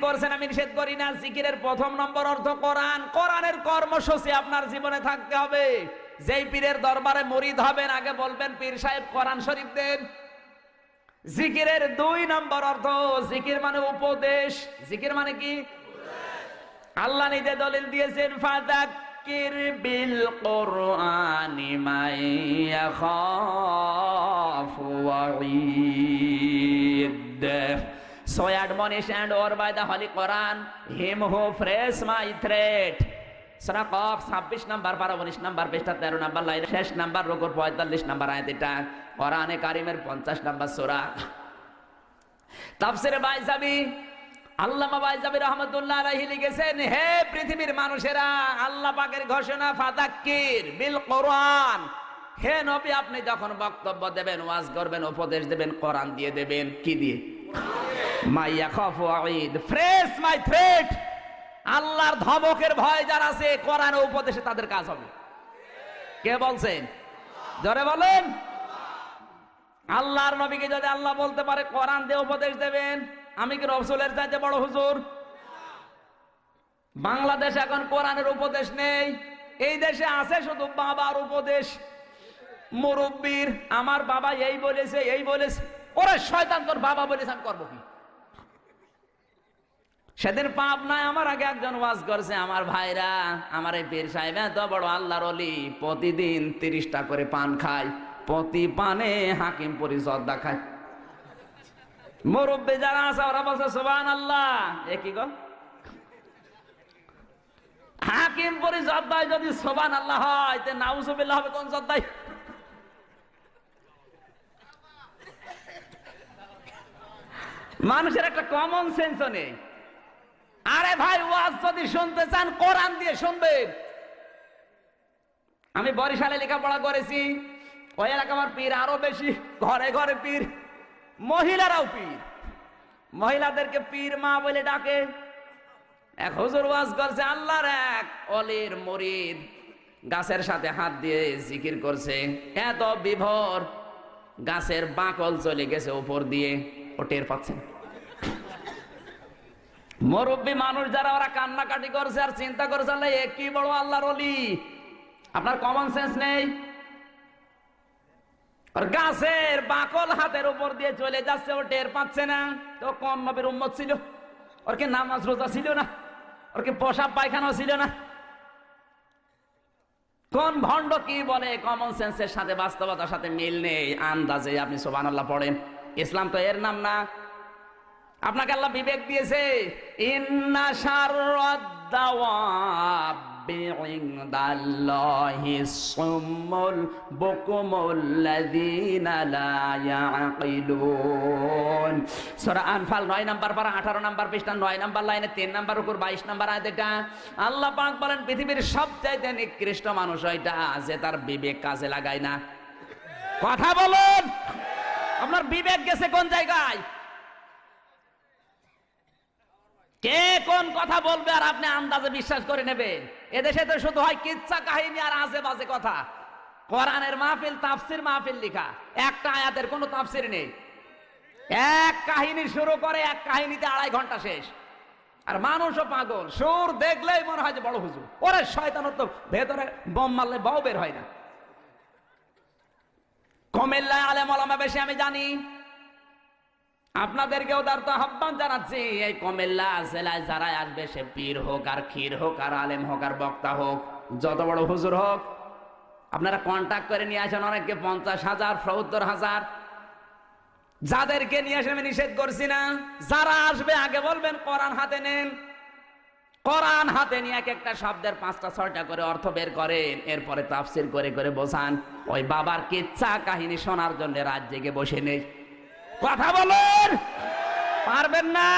করছেন, আমি নিষেধ করি না। জিকিরের প্রথম নম্বর অর্থ কোরআন। কোরআনের কর্মসূচি আপনার জীবনে থাকতে হবে। যেই পীরের দরবারে মুরিদ হবেন, আগে বলবেন পীর সাহেব কোরআন শরীফ দেন। জিকিরের 2 নম্বর অর্থ, জিকির মানে উপদেশ। জিকির মানে কি? আল্লাহ নিজে দলিল দিয়েছেন, ফাযাক্কির বিল কুরআনি মান ইয়াখাফু ওয়াঈদ। So admonish and or by the Holy Quran him who frays my threat. Surah cough 26 number, 19 number পৃষ্ঠা, 13 নাম্বার লাইন, শেষ নাম্বার রুকুর 45 নাম্বার আয়াত। এটা কোরআনে কারীমের 50 নাম্বার সূরা। তাফসীরে বাইজাবি, আল্লামা বাইজাবি রাহমাতুল্লাহ আলাইহি লিখেছেন, হে পৃথিবীর মানুষেরা, আল্লাহ পাকের ঘোষণা, ফাযাক্কির বিল কুরআন। হে নবী, আপনি যখন বক্তব্য দেবেন, ওয়াজ করবেন, উপদেশ দেবেন, কোরআন দিয়ে দেবেন। কি দিয়ে? মাইয়া খাফু ওয়াঈদ, ফ্রেস মাই থ্রেট। আল্লাহর ধমকের ভয় যার আছে, কোরআন ও উপদেশে তাদের কাজ হবে। কে বলছেন? জোরে বলেন। আল্লাহর নবীকে যদি আল্লাহ বলতে পারে কোরআন দিয়ে উপদেশ দেবেন, আমি কি রাসূলের চাইতে বড় হুজুর? বাংলাদেশে এখন কোরআনের উপদেশ নেই। এই দেশে আছে শুধু বাবার উপদেশ, মুরব্বির। আমার বাবা এই বলেছে, এই বলেছে। ওরে শয়তান, তোর বাবা বলেছে, আমি করবো কি? সেদিন পাপ নাই, আমার আগে একজন ওয়াজ করছে, আমার ভাইরা, আমার এই পীর সাহেব এত বড় আল্লাহর ওলি, প্রতিদিন 30টা করে পান খায়, প্রতি পানে হাকিমপুরি জর্দা খায়। মুরব্বি যারা আছে ওরা বলছে সুবহানাল্লাহ। এ কি গো? হাকিমপুরি জর্দায় যদি সুবহানাল্লাহ হয়, তে নাউজুবিল্লাহ হবে কোন জর্দায়? মানুষের একটা কমন সেন্সও নেই। আরে ভাই, ওয়াজ যদি শুনতে চান কোরআন দিয়ে শুনবেন। আমি বরিশালে লেখাপড়া করেছি, ওই এলাকা আমার পীর আরো বেশি, ঘরে ঘরে পীর, মহিলারাও পীর। মহিলাদেরকে পীর মা বলে ডাকে। এক হুজুর ওয়াজ করছে, আল্লাহর এক ওলির মুরিদ গাছের সাথে হাত দিয়ে জিকির করছে, এত বিভোর, গাছের বাকল চলে গেছে উপর দিয়ে, ও টের পাচ্ছেন। মুরব্বী মানুষ যারা, ওরা কান্নাকাটি করছে আর চিন্তা করছে, আল্লাহ এ কি বড় আল্লাহর ওলি। আপনার কমন সেন্স নেই। আর গাছের বাকল হাতের উপর দিয়ে চলে যাচ্ছে, ও টের পাচ্ছে না। তো কোন নবীর উম্মত ছিল? ওর কি নামাজ রোজা ছিল না? ওর কি পোশাক পায়খানা ছিল না? কোন ভণ্ড কি বলে? কমন সেন্সের সাথে বাস্তবতার সাথে মিল নেই। আন্দাজে আপনি সুবহানাল্লাহ পড়েন। ইসলাম তো এর নাম না। আপনাকে আল্লাহ বিবেক দিয়েছে। ইন্না শাররাদ দাওয়াবি ইনদাল্লাহিস সুম্মুল বুকুমুল লাযিনা লা ইয়াকিলুন। সূরা আনফাল 9 নাম্বার পারা 18 নাম্বার পৃষ্ঠা 9 নাম্বার লাইনে 3 নাম্বার উপর 22 নাম্বার আয়াত। এটা আল্লাহ পাক বলেন, পৃথিবীর সবচাইতে নিকৃষ্ট মানুষ ওইটা যে তার বিবেক কাজে লাগায় না। কথা বলুন, আপনার বিবেক গেছে কোন জায়গায়? কে কোন কথা বলবে আর আপনি আন্দাজে বিশ্বাস করে নেবেন? এদেশে তো শুধু হয় কিচ্ছা কাহিনী আর আজে বাজে কথা। কোরআনের মাহফিল, তাফসির মাহফিল লেখা, একটা আয়াতের কোনো তাফসির নেই। এক কাহিনী শুরু করে, এক কাহিনীতে 2.5 ঘন্টা শেষ। আর মানুষও পাগল, সুর দেখলেই মনে হয় যে বড় হুজুর। ওরে শয়তানের তো ভেতরে বোম মারলে বাও বের হয় না। কুমিল্লায় আলেম ওলামা বেশি, আমি জানি। আপনাদেরকেও তার তো আহ্বান জানাচ্ছি, এই কুমিল্লা জেলায় যারা আসবে, সে পীর হোক আর ক্ষীর হোক আর আলেম হোক আর বক্তা হোক, যত বড় হুজুর হোক, আপনারা কন্ট্যাক্ট করে নিয়ে আসেন। অনেককে 50,000, 70,000, যাদেরকে নিয়ে আসে আমি নিষেধ করছি না। যারা আসবে আগে বলবেন কোরআন হাতে নেন। কোরআন হাতে নিয়ে এক একটা শব্দের 5টা 6টা করে অর্থ বের করেন, এরপরে তাফসির করে করে বোঝান। ওই বাবার কিচ্ছা কাহিনী শোনার জন্য রাত জেগে বসে নেই। কথা বলুন, পারবেন না?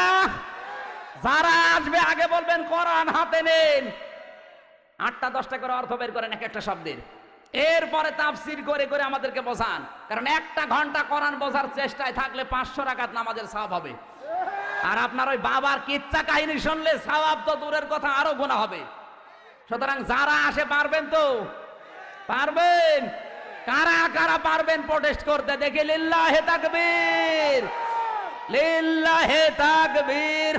যারা আসবে আগে বলবেন কোরআন হাতে নেন, 8টা 10টা করে অর্থ বের করেন এক একটা শব্দের, এরপরে তাফসির করে করে আমাদেরকে বোঝান। কারণ 1 ঘন্টা কোরআন বোঝার চেষ্টায় থাকলে 500 রাকাত নামাজের সওয়াব হবে। আর আপনার ওই বাবার কিচ্ছা কাহিনী শুনলে সওয়াব তো দূরের কথা, আরো গুনাহ হবে। সুতরাং যারা আসে পারবেন তো? পারবেন? কারা কারা পারবেন প্রোটেস্ট করতে দেখি? লিল্লাহে তাকবীর, লিল্লাহে তাকবীর।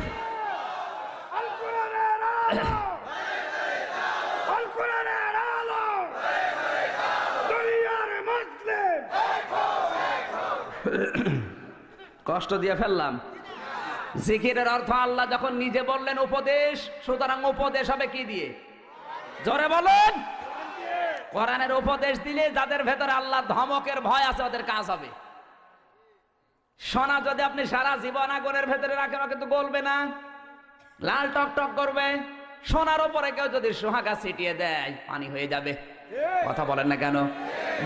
কষ্ট দিয়ে ফেললাম। জিকিরের অর্থ আল্লাহ যখন নিজে বললেন উপদেশ, সুতরাং উপদেশ হবে কি দিয়ে? জোরে বলেন। কোরআনের উপদেশ দিলে যাদের ভেতরে আল্লাহ ধমকের ভয় আছে ওদের কাজ হবে। সোনা যদি আপনি সারা জীবন আগুনের ভেতরে রাখেন কিন্তু গলবে না, লাল টক টক করবে। সোনার উপরে কেউ যদি সোহাগা ছিটিয়ে দেয় পানি হয়ে যাবে। কথা বলেন না কেন?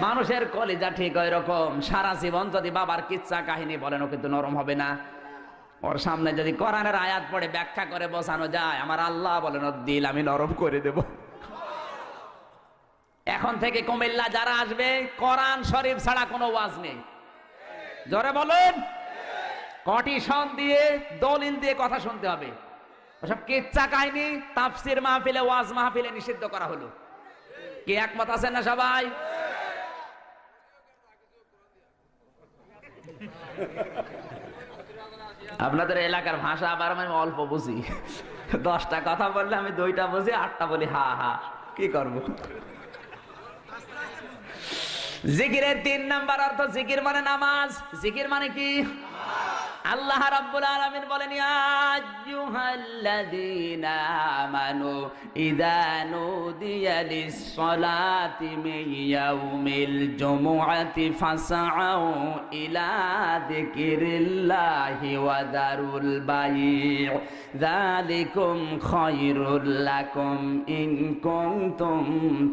মানুষের কলিজা ঠিক ওই রকম, সারা জীবন যদি বাবার কিচ্ছা কাহিনী বলেন ও কিন্তু নরম হবে না। ওর সামনে যদি কোরআনের আয়াত পড়ে ব্যাখ্যা করে বোঝানো যায়, আমার আল্লাহ বলেন ওর দিল আমি নরম করে দেব। এখন থেকে কুমিল্লা যারা আসবে কোরআন শরীফ ছাড়া কোনো ওয়াজ নেই। জোরে বলেন। কটিশন দিয়ে দলিল দিয়ে কথা শুনতে হবে। ওসব কিচ্ছা কাহিনী তাফসির মাহফিলে ওয়াজ মাহফিলে নিষিদ্ধ করা হলো। কি একমত আছেন না সবাই? আপনাদের এলাকার ভাষা আবার আমি অল্প বুঝি। 10টা কথা বললে আমি 2টা বুঝি, 8টা বলি হা হা। কি করব? জিকিরের 3 নাম্বার অর্থ, জিকির মানে নামাজ। জিকির মানে কি? আল্লাহ রাব্বুল আলামিন বলেন, ইয়া আইয়ুহাল্লাযীনা আমানু ইযা নুদিয়া লিস-সালাতি মিন ইয়াউমিল জুমুআতি ফাসআউ ইলা যিকিরিল্লাহি ওয়া দারুল বাই' যালিকুম খায়রুল লাকুম ইন কুনতুম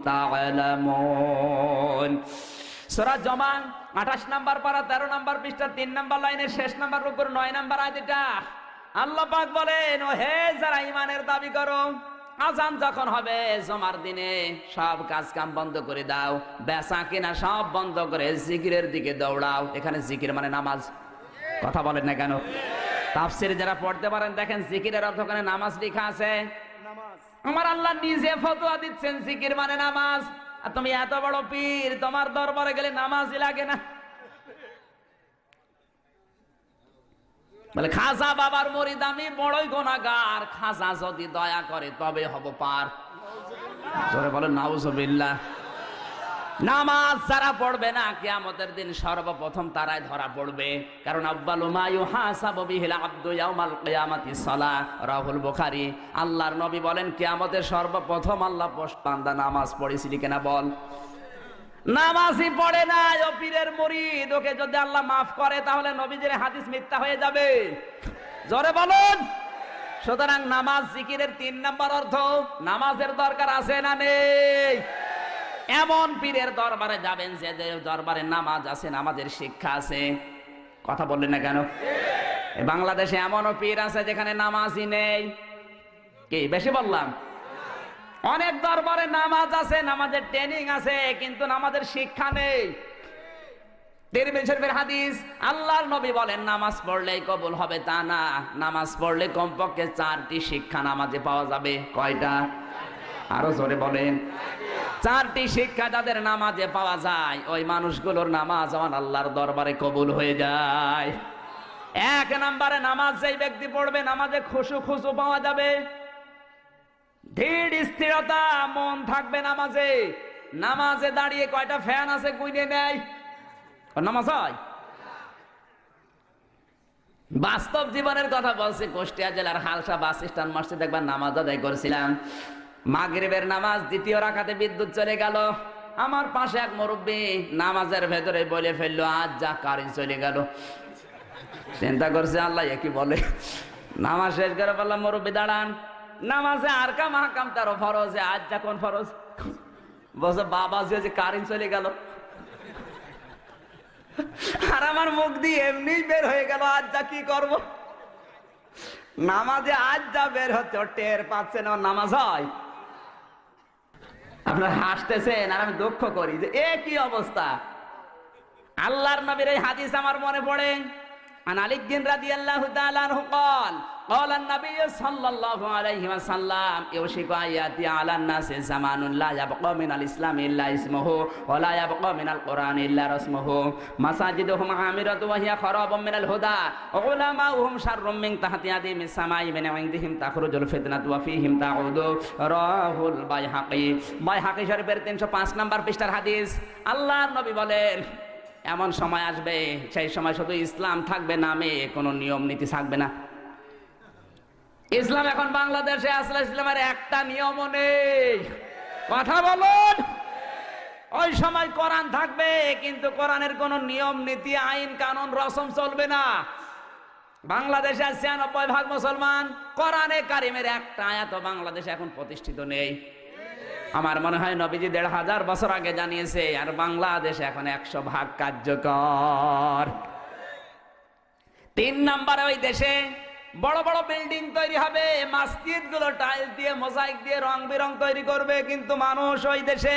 তা'লামুন। সূরা জুমা 28 নাম্বার পারা 13 নাম্বার পৃষ্ঠা 3 নাম্বার লাইনের শেষ নাম্বার রুকুর 9 নাম্বার আয়াত। এটা আল্লাহ পাক বলেন, ও হে যারা ঈমানের দাবি করো, আযান যখন হবে জুমার দিনে সব কাজ কাম বন্ধ করে দাও, বেচা কিনা সব বন্ধ করে জিকিরের দিকে দৌড়াও। এখানে জিকির মানে নামাজ। কথা বলেন না কেন? তাফসীর যারা পড়তে পারেন দেখেন জিকিরের অর্থ ওখানে নামাজ লেখা আছে। আমার আল্লাহ নিজে ফতোয়া দিচ্ছেন জিকির মানে নামাজ। আর তুমি এত বড় পীর, তোমার দরবারে গেলে নামাজই লাগে না? বলে খাজা বাবার মুরিদ আমি, বড়ই গুনাহগার, খাজা যদি দয়া করে তবে হব পার। জোরে বলেন নাউজুবিল্লাহ। নামাজ যারা পড়বে না কিয়ামতের দিন সর্বপ্রথম তারাই ধরা পড়বে। কারণ আউয়ালু মা ইউহাসাবু বিহিল আবদু ইয়াউমাল কিয়ামাতিস সালাহ, রাহুল বুখারী। আল্লাহর নবী বলেন কিয়ামতের সর্বপ্রথম আল্লাহ বান্দা নামাজ পড়েছিলি কিনা বল। নামাজই পড়ে না ও পীরের মুরিদ, ওকে যদি আল্লাহ মাফ করে তাহলে নবীজির হাদিস মিথ্যা হয়ে যাবে। জোরে বলুন। সুতরাং নামাজ জিকিরের 3 নাম্বার অর্থ। নামাজের দরকার আছে না নেই? এমন পীরের দরবারে যাবেন যে দরবারে নামাজ আছে, নামাজের শিক্ষা আছে। কথা বললেন না কেন? বাংলাদেশে এমনও পীর আছে যেখানে নামাজই নেই। কি বেশি বললাম? অনেক দরবারে নামাজ আছে, নামাজের ট্রেনিং আছে, কিন্তু নামাজের শিক্ষা নেই। তিরমিজি শরীফের হাদিস, আল্লাহর নবী বলেন নামাজ পড়লেই কবুল হবে তা না, নামাজ পড়লে কমপক্ষে 4টি শিক্ষা নামাজে পাওয়া যাবে। কয়টা? আরো জোরে বলেন। 4টি শিক্ষা যাদের নামাজে পাওয়া যায় ওই মানুষগুলোর নামাজ আমার আল্লাহর দরবারে কবুল হয়ে যায়। 1 নম্বরে নামাজ যেই ব্যক্তি পড়বে নামাজে খুশু পাওয়া যাবে, ধীর স্থিরতা, মন থাকবে নামাজে। নামাজে দাঁড়িয়ে কয়টা ফ্যান আছে গুইনে নেয়, নামাজ হয়? বাস্তব জীবনের কথা বলছি। কুষ্টিয়া জেলার হালসা বাস স্ট্যান্ড মসজিদে একবার নামাজ আদায় করেছিলাম। মাগরিবের নামাজ 2য় রাকাতে বিদ্যুৎ চলে গেল। আমার পাশে এক মুরব্বী নামাজের ভেতরে বলে ফেললো, আজ যা কারেন্ট চলে গেল। চিন্তা করছে আল্লাহ কি বলে। নামাজ শেষ করে বললাম, মুরব্বী দাঁড়ান, নামাজে আর কাম হাকাম তারও ফরজ, আজ যা কোন ফরজ? বলছে বাবা যে কারেন্ট চলে গেল। আর আমার মুখ দিয়ে এমনি বের হয়ে গেল, আজ যা কি করব? নামাজে আজ যা বের হচ্ছে টের পাচ্ছেন, আমার নামাজ হয়? আপনারা হাসতেছেন আর আমি দুঃখ করি যে এ কি অবস্থা। আল্লাহর নবীর এই হাদিস আমার মনে পড়ে। আন আলী রাদিয়াল্লাহু তাআলা আনহু قال قال النبي صلى الله عليه وسلم يوشك أن يأتي على الناس زمان لا يبقى من الإسلام إلا اسمه ولا يبقى من القرآن إلا رسمه مساجدهم عامرة وهي خراب من الهدى علماؤهم شر من تحت يدهم السماء من عندهم تخرج الفتنة وفيهم تعود رواه البيهقي বাইহাকী শরীফের 305 নম্বর পৃষ্ঠার হাদিস। আল্লাহর নবী বলেন এমন সময় আসবে সেই সময় শুধু ইসলাম থাকবে নামে, কোনো নিয়ম নীতি থাকবে না। ইসলাম এখন বাংলাদেশে আসলে ইসলামের একটা নিয়মও নেই। কথা বলুন। ওই সময় কোরআন থাকবে কিন্তু কোরআনের কোনো নিয়ম নীতি আইন কানুন রসম চলবে না। বাংলাদেশে ৯৬% মুসলমান, কোরআনে কারিমের একটা আয়াত বাংলাদেশে এখন প্রতিষ্ঠিত নেই। আমার মনে হয় নবীজি ১৫০০ বছর আগে জানিয়েছে, আর বাংলাদেশে এখন ১০০% কার্যকর। ৩ নম্বরে ওই দেশে বড় বড় বিল্ডিং তৈরি হবে, মসজিদ গুলো টাইলস দিয়ে মোজাইক দিয়ে রং বেরং তৈরি করবে, কিন্তু মানুষ ওই দেশে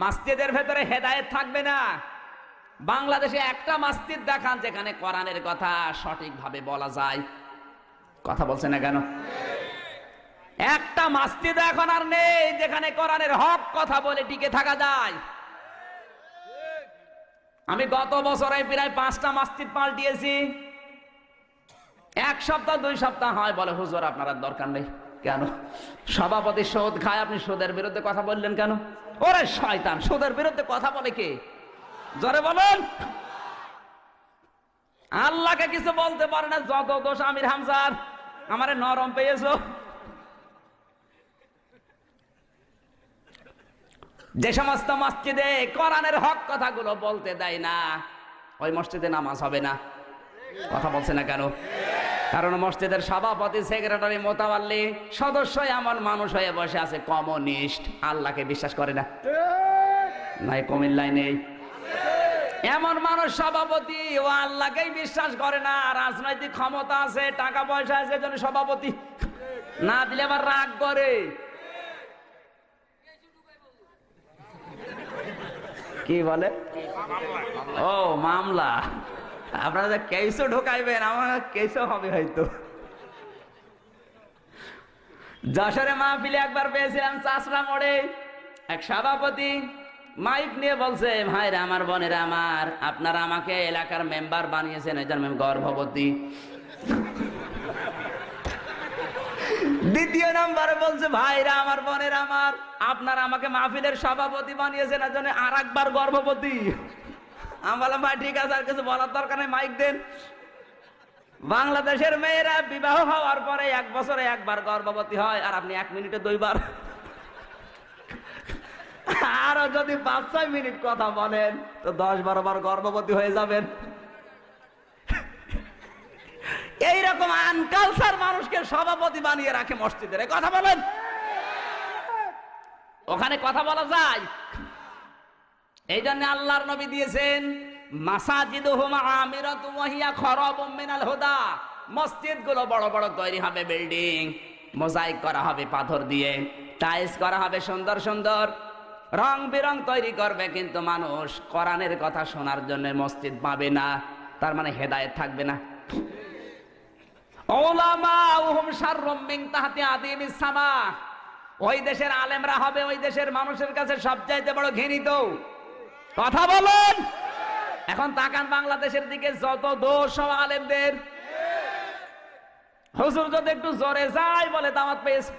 মসজিদের ভেতরে হেদায়েত থাকবে না। বাংলাদেশে একটা মসজিদ দেখান যেখানে কোরআনের কথা সঠিকভাবে বলা যায়। কথা বলছে না কেন? একটা মসজিদ এখন আর নেই যেখানে কোরআনের হক কথা বলে টিকে থাকা যায়। আমি গত বছরে প্রায় 5টা মসজিদ পাল্টিয়েছি। 1 সপ্তাহ 2 সপ্তাহ হয়, বলে হুজুর আপনার দরকার নেই। কেন? সভাপতি সুদ খায়, আপনি সুদের বিরুদ্ধে কথা বললেন কেন? ওরে শয়তান, সুদের বিরুদ্ধে কথা বলে কে? জোরে বলেন। আল্লাহকে কিছু বলতে পারে না, যত দোষ আমির হামজার। আমারে নরম পেয়েছো। যে সমস্ত মসজিদে কোরআনের হক কথাগুলো বলতে দেয় না, ওই মসজিদে নামাজ হবে না। কথা বলছে না কেন? কারণ মসজিদের সভাপতি, সেক্রেটারি, মোতাওয়াল্লি সদস্য এমন মানুষ হয়ে বসে আছে কমিউনিস্ট, আল্লাহকে বিশ্বাস করে না। নাই কুমিল্লায় নেই এমন মানুষ সভাপতি, ও আল্লাহকেই বিশ্বাস করে না। রাজনৈতিক ক্ষমতা আছে, টাকা পয়সা আছে, জন্য সভাপতি না দিলে আবার রাগ করে। কি বলে? ও মামলা। আপনারা যে কেসও ঢোকাইবেন, আমার কেসও হবে হয়তো। যশোরে মাহফিলে একবার পেয়েছিলাম চাষরা মোড়ে, এক সভাপতি মাইক নিয়ে বলছে, ভাইরা আমার বোনেরা আমার, আপনারা আমাকে এলাকার মেম্বার বানিয়েছেন, এই জন্য আমি গর্ভবতী। দ্বিতীয় নম্বরে বলছে, ভাইরা আমার বোনেরা আমার, আপনারা আমাকে মাহফিলের সভাপতি বানিয়েছেন, এই জন্য আর একবার গর্ভবতী। আমি বললাম, ভাই ঠিক আছে, আর কিছু বলার দরকার নেই, মাইক দেন। বাংলাদেশের মেয়েরা বিবাহ হওয়ার পরে 1 বছরে 1 বার গর্ভবতী হয়, আর আপনি 1 মিনিটে 2 বার। আরো যদি 5-6 মিনিট কথা বলেন তো 10-12 বার গর্ভবতী হয়ে যাবেন। এইরকম আনকালচার মানুষকে সভাপতি বানিয়ে রাখে মসজিদের। কথা বলেন, ওখানে কথা বলা যায়? এই জন্য আল্লাহর নবী দিয়েছেন, মাসাজিদুহুম আমিরাতুম ওয়া হিয়া খারাবুম মিনাল হুদা। মসজিদগুলো বড় বড় তৈরি হবে, বিল্ডিং মোজাইক করা হবে পাথর দিয়ে, টাইলস করা হবে সুন্দর সুন্দর, রং বেরং তৈরি করবে, কিন্তু মানুষ কোরআনের কথা শোনার জন্য মসজিদ পাবে না। তার মানে হেদায়েত থাকবে না। উলামাউহুম শাররুম মিন তাহতি আদিমিস সামা। ওই দেশের আলেমরা হবে ওই দেশের মানুষের কাছে সবচাইতে বড় ঘৃণিত। কথা বলুন। এখন তাকান বাংলাদেশের দিকে, যত দোষ সব আলেমদের। হুজুর যদি একটু জোরে যায় বলে দাওয়াত পেয়েছে,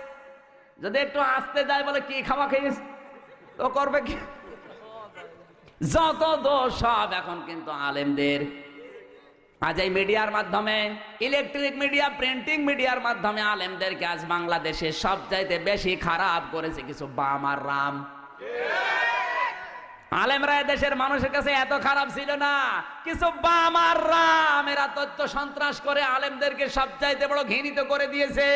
যদি একটু আস্তে যায় বলে কি খাওয়া খেয়েছে, তো করবে কি? যত দোষ সব এখন কিন্তু আলেমদের। আজ এই মিডিয়ার মাধ্যমে, ইলেকট্রিক মিডিয়া, প্রিন্টিং মিডিয়ার মাধ্যমে আলেমদেরকে আজ বাংলাদেশে সবচাইতে বেশি খারাপ করেছে কিছু বাম আর রাম। আলেমরা দেশের মানুষের কাছে এত খারাপ ছিল না, কিছু বাম আর রাম এরা তথ্য সন্ত্রাস করে আলেমদেরকে সবচাইতে বড় ঘৃণিত করে দিয়েছে।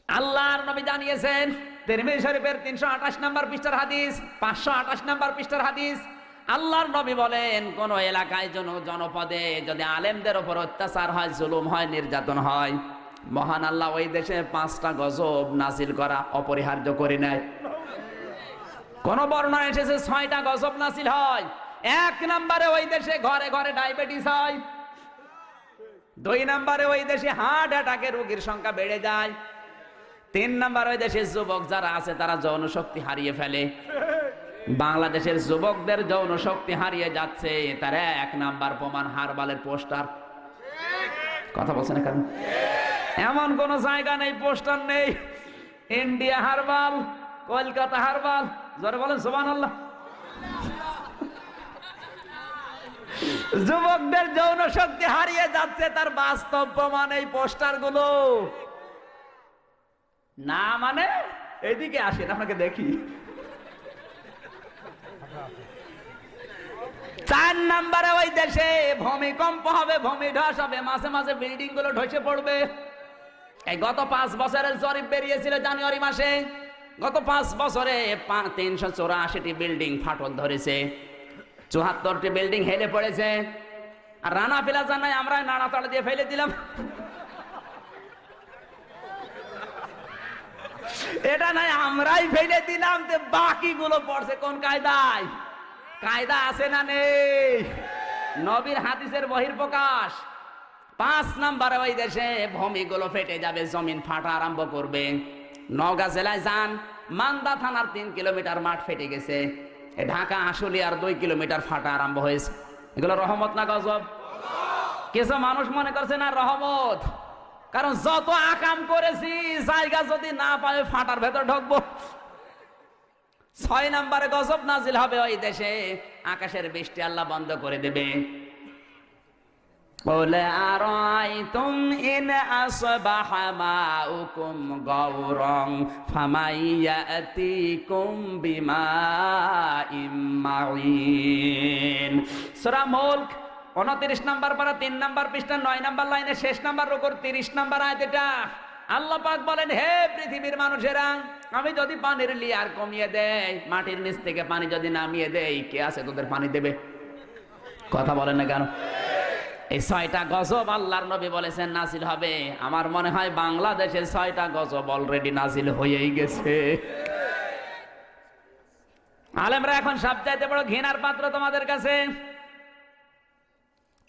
আল্লাহর নবী জানিয়েছেন, তিরমিজি শরীফের 328 নম্বর পৃষ্ঠার হাদিস, 528 নম্বর পৃষ্ঠার হাদিস, আল্লাহর নবী বলেন, কোন এলাকায় জনপদে যদি আলেমদের উপর অত্যাচার হয়, জুলুম হয়, নির্যাতন হয়, মহান আল্লাহ ওই দেশে 5টা গজব নাজিল করা অপরিহার্য করে নেয়। কোন বর্ণনা এসেছে 6টা গজব নাজিল হয়। 1 নম্বরে ওই দেশে ঘরে ঘরে ডায়াবেটিস হয়। 2 নম্বরে ওই দেশে হার্ট অ্যাটাকের রোগীর সংখ্যা বেড়ে যায়। 3 নম্বর ওই দেশের যুবক যারা আছে তারা যৌন শক্তি হারিয়ে ফেলে। বাংলাদেশের যুবকদের যৌন শক্তি হারিয়ে যাচ্ছে, তার 1 নাম্বার প্রমাণ হারবালের পোস্টার। কথা বলছেন কেন? এমন কোন জায়গা নেই পোস্টার নেই। ইন্ডিয়া হারবাল, কলকাতা হারবাল, জোরে বলেন সুবহানাল্লাহ। যুবকদের যৌন শক্তি হারিয়ে যাচ্ছে, তার বাস্তব প্রমাণ এই পোস্টার গুলো। না মানে এইদিকে আসেন, আপনাকে দেখি। 4 নম্বরে ওই দেশে ভূমিকম্প হবে, ভূমিধস হবে, মাঝে মাঝে বিল্ডিং গুলো ধসে পড়বে। এই গত 5 বছরের জরিপ বেরিয়েছিল জানুয়ারি মাসে। গত 5 বছরে 384টি বিল্ডিং ফাটল ধরেছে, 74টি বিল্ডিং হেলে পড়েছে। আর রানা প্লাজা নাই, আমরা নাড়াতাড়া দিয়ে ফেলে দিলাম। এটা নাই আমরাই ফেলে দিলাম, তো বাকিগুলো পড়ছে কোন কায়দায়? কায়দা আছে না নেই? নবীর হাদিসের বহির্প্রকাশ। 5 নম্বরে ওই দেশে ভূমিগুলো ফেটে যাবে, জমিন ফাটা আরম্ভ করবে। নওগাঁ জেলায় যান, মান্দা থানার 3 কিলোমিটার মাঠ ফেটে গেছে। ঢাকা আশুলিয়ার 2 কিলোমিটার ফাটা আরম্ভ হয়েছে। এগুলো রহমত না গজব? কিছু মানুষ মনে করছে না রহমত, কারণ যত আকাম করেছি জায়গা যদি না পাবে ফাটার ভেতর ঢুকবো। 6 নম্বরে গজব নাজিল হবে ওই দেশে, আকাশের বৃষ্টি আল্লাহ বন্ধ করে দেবে। বলে আরাইতুম ইন আসবাহা মাউকুম গাওরান ফামাইয়াতিকুম বিমাইম মাইন। সূরা মুলক 29 নম্বর পারা 3 নম্বর পৃষ্ঠা 9 নম্বর লাইনে শেষ নম্বর রুকুর 30 নম্বর আয়াত। এটা আল্লাহ পাক বলেন, হে পৃথিবীর মানুষেরা, আমি যদি পানির লেয়ার কমিয়ে দেই, মাটির নিচ থেকে পানি যদি নামিয়ে দেই, কে আছে তোদের পানি দেবে? কথা বলেন না কেন? এই 6টা গজব আল্লাহর নবী বলেছেন নাজিল হবে। আমার মনে হয় বাংলাদেশে 6টা গজব অলরেডি নাজিল হয়েই গেছে। আলেমরা এখন সবচাইতে বড় ঘৃণার পাত্র তোমাদের কাছে।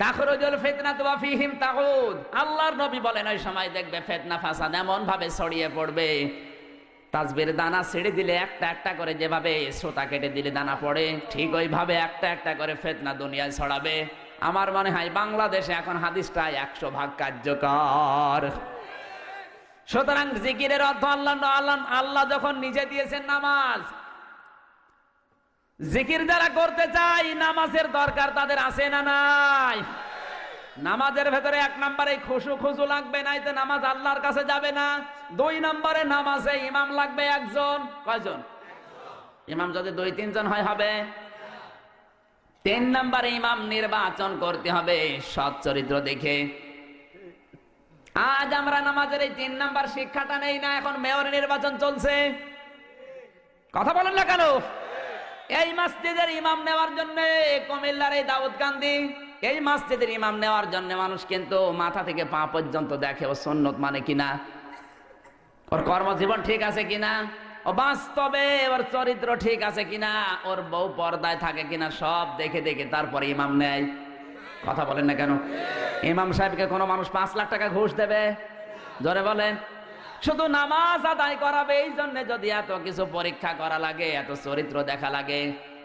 তাখরুজুল ফিতনাতু ওয়া ফীহিম তাউদ। আল্লাহর নবী বলেন ওই সময় দেখবে ফিতনা ফাসাদ এমন ভাবে ছড়িয়ে পড়বে, তাসবির দানা ছেড়ে দিলে একটা একটা করে যেভাবে সুতা কেটে দিলে দানা পড়ে, ঠিক ওইভাবে একটা একটা করে ফিতনা দুনিয়ায় ছড়াবে। আমার মনে হয় বাংলাদেশে এখন হাদিসটা 100% কার্যকর। সুতরাং জিকিরের অর্থ আল্লাহ যখন নিজে দিয়েছেন নামাজ, জিকির যারা করতে চাই নামাজের দরকার তাদের আছে না নাই? নামাজের ভেতরে 1 নম্বরে খুশু লাগবে, নাই তো নামাজ আল্লাহর কাছে যাবে না। 2 নম্বরে নামাজে ইমাম লাগবে একজন। কয়জন? ইমাম যদি 2-3 জন হয় হবে। 3 নম্বরে ইমাম নির্বাচন করতে হবে সৎ চরিত্র দেখে। আজ আমরা নামাজের এই 3 নম্বর শিক্ষাটা নেই না, এখন মেয়র নির্বাচন চলছে। কথা বলেন না কেন? এই মসজিদের ইমাম নেওয়ার জন্য কুমিল্লার এই দাউদকান্দি, এই মসজিদের ইমাম নেওয়ার জন্য মানুষ কিন্তু মাথা থেকে পা পর্যন্ত দেখে ও সুন্নত মানে কিনা, ওর কর্মজীবন ঠিক আছে কিনা, ও বাস্তবে ওর চরিত্র ঠিক আছে কিনা, ওর বউ পর্দায় থাকে কিনা, সব দেখে দেখে তারপরে ইমাম নেয়। কথা বলেন না কেন? ইমাম সাহেবকে কোনো মানুষ 5 লাখ টাকা ঘুষ দেবে? জোরে বলেন। শুধু নামাজ আদায় করাবে এই জন্য যদি এত কিছু পরীক্ষা করা লাগে, এত চরিত্র দেখা লাগে।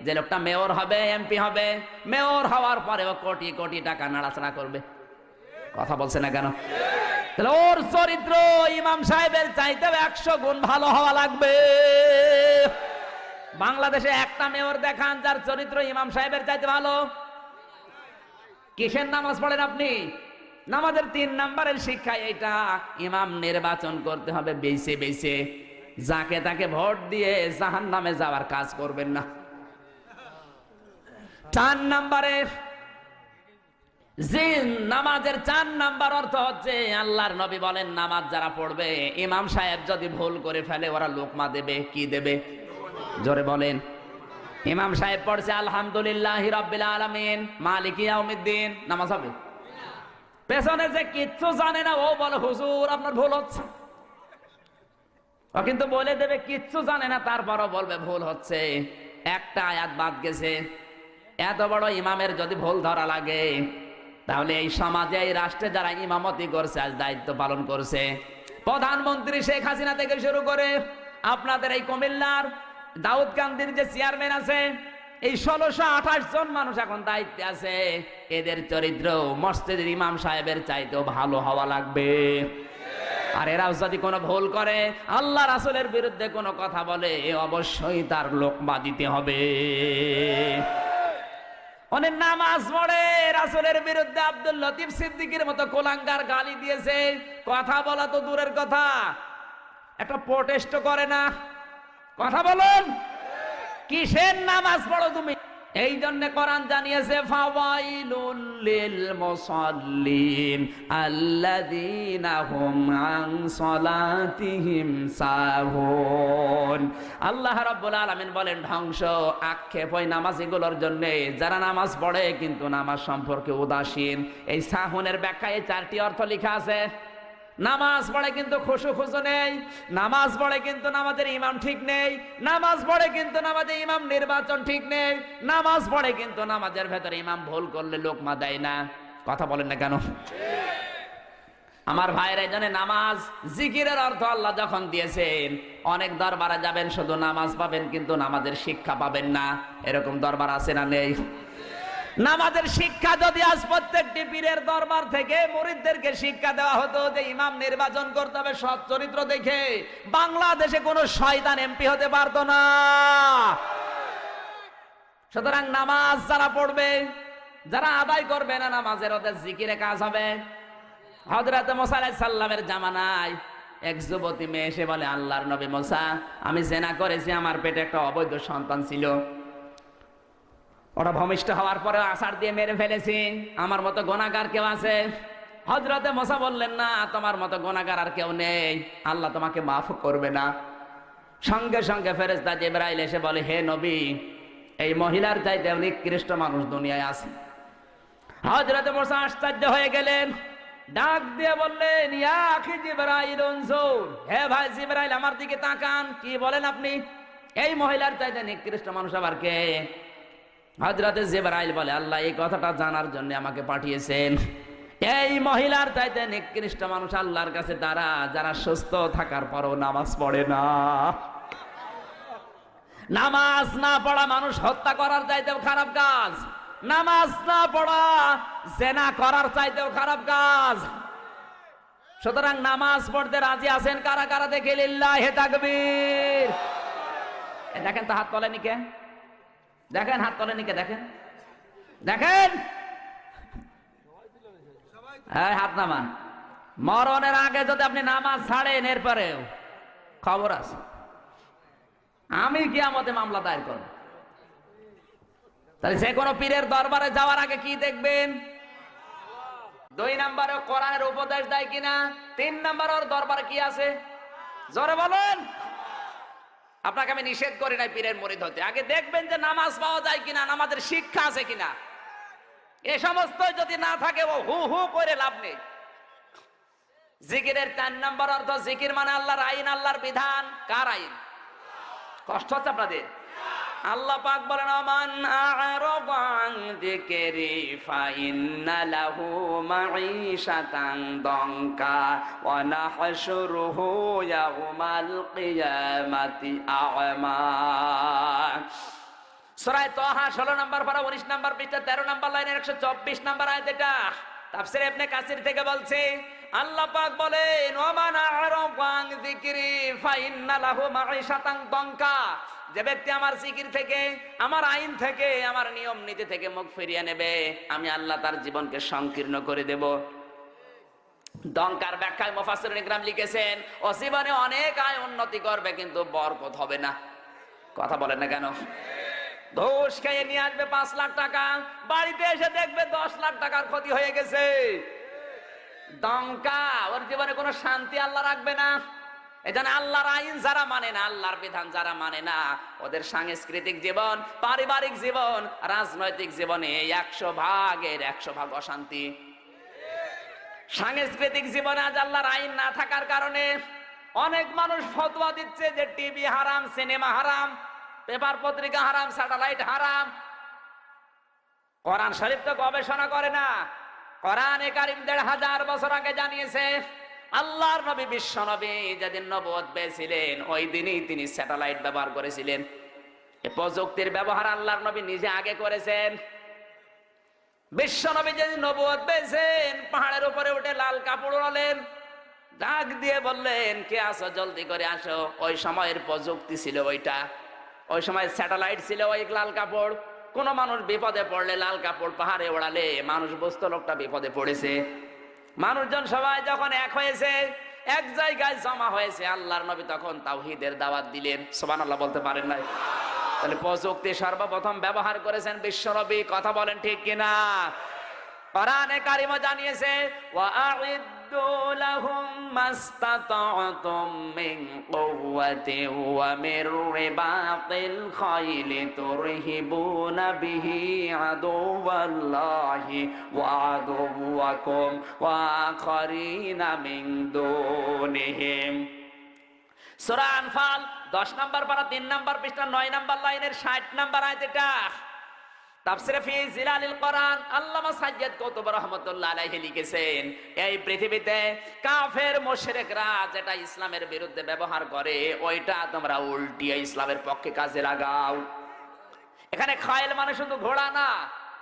যে লোকটা মেয়র হবে, এমপি হবে, মেয়র হওয়ার পরেও কোটি কোটি টাকা নাড়াচাড়া করবে। কথা বলছে না কেন? তাহলে ওর চরিত্র ইমাম সাহেবের চাইতেও 100 গুণ ভালো হওয়া লাগবে। বাংলাদেশে একটা মেয়র দেখান যার চরিত্র ইমাম সাহেবের চাইতে ভালো। কিসের নামাজ পড়েন আপনি? নামাজের 3 নম্বরের শিক্ষা এটা, ইমাম নির্বাচন করতে হবে বেছে বেছে, যাকে তাকে ভোট দিয়ে জাহান্নামে যাওয়ার কাজ করবেন না। 4 নম্বরে যে নামাজের 4 নাম্বার অর্থ হচ্ছে, আল্লাহর নবী বলেন নামাজ যারা পড়বে, ইমাম সাহেব যদি ভুল করে ফেলে ওরা লোকমা দেবে। কি দেবে? জোরে বলেন। ইমাম সাহেব পড়ছে আলহামদুলিল্লাহি রাব্বিল আলামিন মালিকি ইয়াউমিদ্দিন, নামাজ হবে? পেছনে যে কিচ্ছু জানে না ও বলে হুজুর আপনার ভুল হচ্ছে, ও কিন্তু বলে দেবে কিচ্ছু জানে না, তারপরও বলবে ভুল হচ্ছে, একটা আয়াত বাদ গেছে। এত বড় ইমামের যদি ভুল ধরা লাগে, তাহলে এই সমাজে এই রাষ্ট্রে যারা ইমামতি করছে, আজ দায়িত্ব পালন করছে, প্রধানমন্ত্রী শেখ হাসিনা থেকে শুরু করে আপনাদের এই কুমিল্লার দাউদকান্দির যে চেয়ারম্যান আছে, এই 1628 জন মানুষ এখন দায়িত্বে আছে। এদের চরিত্র মসজিদের ইমাম সাহেবের চাইতেও ভালো হওয়া লাগবে। আর এরাও যদি কোনো ভুল করে, আল্লাহ রাসূলের বিরুদ্ধে কোনো কথা বলে, অবশ্যই তার লোকমা দিতে হবে। অনেক নামাজ পড়ে রাসূলের বিরুদ্ধে আব্দুল লতিফ সিদ্দিকীর মতো কোলাঙ্গার গালি দিয়েছে, কথা বলা তো দূরের কথা, একটা প্রোটেস্ট করে না। কথা বলুন, কিসের নামাজ পড়ো তুমি? এই জন্য কোরআন জানিয়েছে ফাওয়াইলুল লিল মুসাল্লিন আল্লাযীনা হুম আন সালাতিহিম সাহুন। আল্লাহ রাব্বুল আলামিন বলেন, ধ্বংস আক্ষেপ ওই নামাজীগুলোর জন্য যারা নামাজ পড়ে কিন্তু নামাজ সম্পর্কে উদাসীন। এই সাহুনের ব্যাখ্যায় 4টি অর্থ লেখা আছে। নামাজ পড়ে কিন্তু খুশু নেই, নামাজ পড়ে কিন্তু নামাজের ইমাম ঠিক নেই, নামাজ পড়ে কিন্তু নামাজের ইমাম নির্বাচন ঠিক নেই, নামাজ পড়ে কিন্তু নামাজের ভেতরে ইমাম ভুল করলে লোকমা দেয় না। কথা বলেন না কেন? আমার ভাইরা, জানে নামাজ জিকিরের অর্থ আল্লাহ যখন দিয়েছেন, অনেক দরবারে যাবেন শুধু নামাজ পাবেন কিন্তু নামাজের শিক্ষা পাবেন না, এরকম দরবার আছে না নেই? নামাজের শিক্ষা যদি আজ প্রত্যেকটি পীরের দরবার থেকে মুরিদদেরকে শিক্ষা দেওয়া হতো যে ইমাম নির্বাচন করতে হবে সৎ চরিত্র দেখে, বাংলাদেশে কোনো শয়তান এমপি হতে পারতো না। সুতরাং নামাজ যারা পড়বে, যারা আদায় করবে না নামাজের, ওদের জিকিরে কাজ হবে। হযরত মুসা আলাইহিস সালামের জামানায় এক যুবতী মেয়ে এসে বলে, আল্লাহর নবী মুসা, আমি জিনা করেছি, আমার পেটে একটা অবৈধ সন্তান ছিল, ওরা ভূমিষ্ঠ হওয়ার পরে আছাড় দিয়ে মেরে ফেলেছি, আমার মতো গুনাহগার কেউ আছে? হযরতে মুসা বললেন, না, তোমার মতো গুনাহগার আর কেউ নেই, আল্লাহ তোমাকে মাফ করবে না। সঙ্গে সঙ্গে ফেরেশতা জিবরাইল এসে বলে, হে নবী, এই মহিলার চাইতে নিকৃষ্ট মানুষ দুনিয়ায় আছে। হযরতে মুসা আশ্চর্য হয়ে গেলেন, ডাক দিয়ে বললেন, ইয়া আখি জিবরাইল উনজুর, হে ভাই জিবরাইল, আমার দিকে তাকান, কি বলেন আপনি? এই মহিলার চাইতে নিকৃষ্ট মানুষ আবার কে? হযরতে জিবরাইল বলে, আল্লাহ এই কথাটা জানার জন্য আমাকে পাঠিয়েছেন। এই মহিলার চাইতে নিকৃষ্ট মানুষ আল্লাহর কাছে তারা যারা সুস্থ থাকার পরও নামাজ পড়ে না। নামাজ না পড়া মানুষ হত্যা করার চাইতেও খারাপ কাজ, নামাজ না পড়া জিনা করার চাইতেও খারাপ কাজ। সুতরাং নামাজ পড়তে রাজি আছেন কারা কারা? দেখে লিল্লাহি তাকবীর। দেখেন তো হাত তোলেনি কে? দেখেন হাত তোলেনি কে? দেখেন দেখেন, হ্যাঁ হাত নামান। মরণের আগে যদি আপনি নামাজ ছাড়েন, এরপরেও খবর আছে, আমি কিয়ামতে মামলা দায়ের করব। তাহলে যে কোনো পীরের দরবারে যাওয়ার আগে কি দেখবেন? 2 নম্বরে কোরআনের উপদেশ দেয় কিনা, 3 নম্বরে ওর দরবারে কি আছে? জোরে বলেন। আপনাকে আমি নিষেধ করি নাই পীরের মুরিদ হতে, আগে দেখবেন যে নামাজ পাওয়া যায় কিনা, নামাজের শিক্ষা আছে কিনা। এ সমস্ত যদি না থাকে, ও হু হু করে লাভ নেই। জিকিরের 4 নম্বর অর্থ, জিকির মানে আল্লাহর আইন, আল্লাহর বিধান। কার আইন? কষ্ট হচ্ছে আপনাদের? আল্লাহ পাক বলেন, আমান আ'রাদা আন যিকরি ফাইন্না লাহু মাঈশাতান দানকা ওয়া নাহশুরুহু ইয়াওমাল কিয়ামাতি আ'মা। সূরা তাহা 16 নম্বর পারা 19 নম্বর পৃষ্ঠা 13 নম্বর লাইনের 124 নম্বর আয়াত। এটা তাফসীর ইবনে কাসির থেকে বলছে, আল্লাহ পাক বলেন, আমান আ'রাদা আন যিকরি ফাইন্না লাহু মাঈশাতান দানকা, যে ব্যক্তি আমার জিকির থেকে, আমার আইন থেকে, আমার নিয়ম নীতি থেকে মুখ ফিরিয়ে নেবে, আমি আল্লাহ তার জীবনকে সংকীর্ণ করে দেব। দঙ্কার ব্যাখ্যায় মুফাসসিরুন ইকরাম লিখেছেন, ও জীবনে অনেক আয় উন্নতি করবে কিন্তু বরকত হবে না। কথা বলেন না কেন? ঘুষ খেয়ে নিয়ে আসবে 5 লাখ টাকা, বাড়িতে এসে দেখবে 10 লাখ টাকার ক্ষতি হয়ে গেছে। দঙ্কা, ওর জীবনে কোনো শান্তি আল্লাহ রাখবে না। এজন্য আল্লাহর আইন যারা মানে না, আল্লাহর বিধান যারা মানে না, ওদের সাংস্কৃতিক জীবন, পারিবারিক জীবন, রাজনৈতিক জীবনে 100 ভাগের 100 ভাগ অশান্তি। সাংস্কৃতিক জীবনে আজ আল্লাহর আইন না থাকার কারণে অনেক মানুষ ফতোয়া দিচ্ছে যে টিভি হারাম, সিনেমা হারাম, পেপার পত্রিকা হারাম, স্যাটেলাইট হারাম। কোরআন শরীফ তো গবেষণা করে না, কোরআনে কারীম ১৫০০ বছর আগে জানিয়েছে, আল্লাহর নবী বিশ্ব নবী যেদিন নবুয়ত পেয়েছিলেন ওই দিনই তিনি স্যাটেলাইট ব্যবহার করেছিলেন। এই প্রযুক্তির ব্যবহার আল্লাহর নবী নিজে আগে করেছেন। বিশ্ব নবী যেদিন নবুয়ত পেয়েছেন পাহাড়ের উপরে উঠে লাল কাপড় ওড়ালেন, ডাক দিয়ে বললেন, কে আসো, জলদি করে আসো। ওই সময়ের প্রযুক্তি ছিল ওইটা, ওই সময় স্যাটেলাইট ছিল ওই লাল কাপড়। কোন মানুষ বিপদে পড়লে লাল কাপড় পাহাড়ে ওড়ালে মানুষ বুঝতো লোকটা বিপদে পড়েছে। মানুষজন সবাই যখন এক হয়েছে, এক জায়গায় জমা হয়েছে, আল্লাহর নবী তখন তাওহীদের দাওয়াত দিলেন। সুবহানাল্লাহ বলতে পারেন নাই? তাহলে প্রযুক্তি সর্বপ্রথম ব্যবহার করেছেন বিশ্ব নবী। কথা বলেন ঠিক কিনা? কোরআনে কারিমে জানিয়েছে, ওয়া'আইদ্দু লাহুম মাস্তাতা'তুম মিন কুওয়াতিন ওয়া মির রিবাতিল খাইলি তুরহিবুনা বিহি আদুওয়াল্লাহি ওয়া আদুওয়াকুম ওয়া আখারিনা মিন দুনিহিম। সূরা আনফাল 10 নম্বর পারা 3 নম্বর পৃষ্ঠা 9 নম্বর লাইনের 60 নম্বর আয়াত। এটা তাফসীরে ফি জিলালিল কোরআন আল্লামা সাইয়্যিদ কুতুব রাহমাতুল্লাহ আলাইহি লিখেছেন, এই পৃথিবীতে কাফের মুশরিকরা যেটা ইসলামের বিরুদ্ধে ব্যবহার করে ওইটা তোমরা উল্টিয়ে ইসলামের পক্ষে কাজে লাগাও। এখানে খয়েল মানে শুধু ঘোড়া না।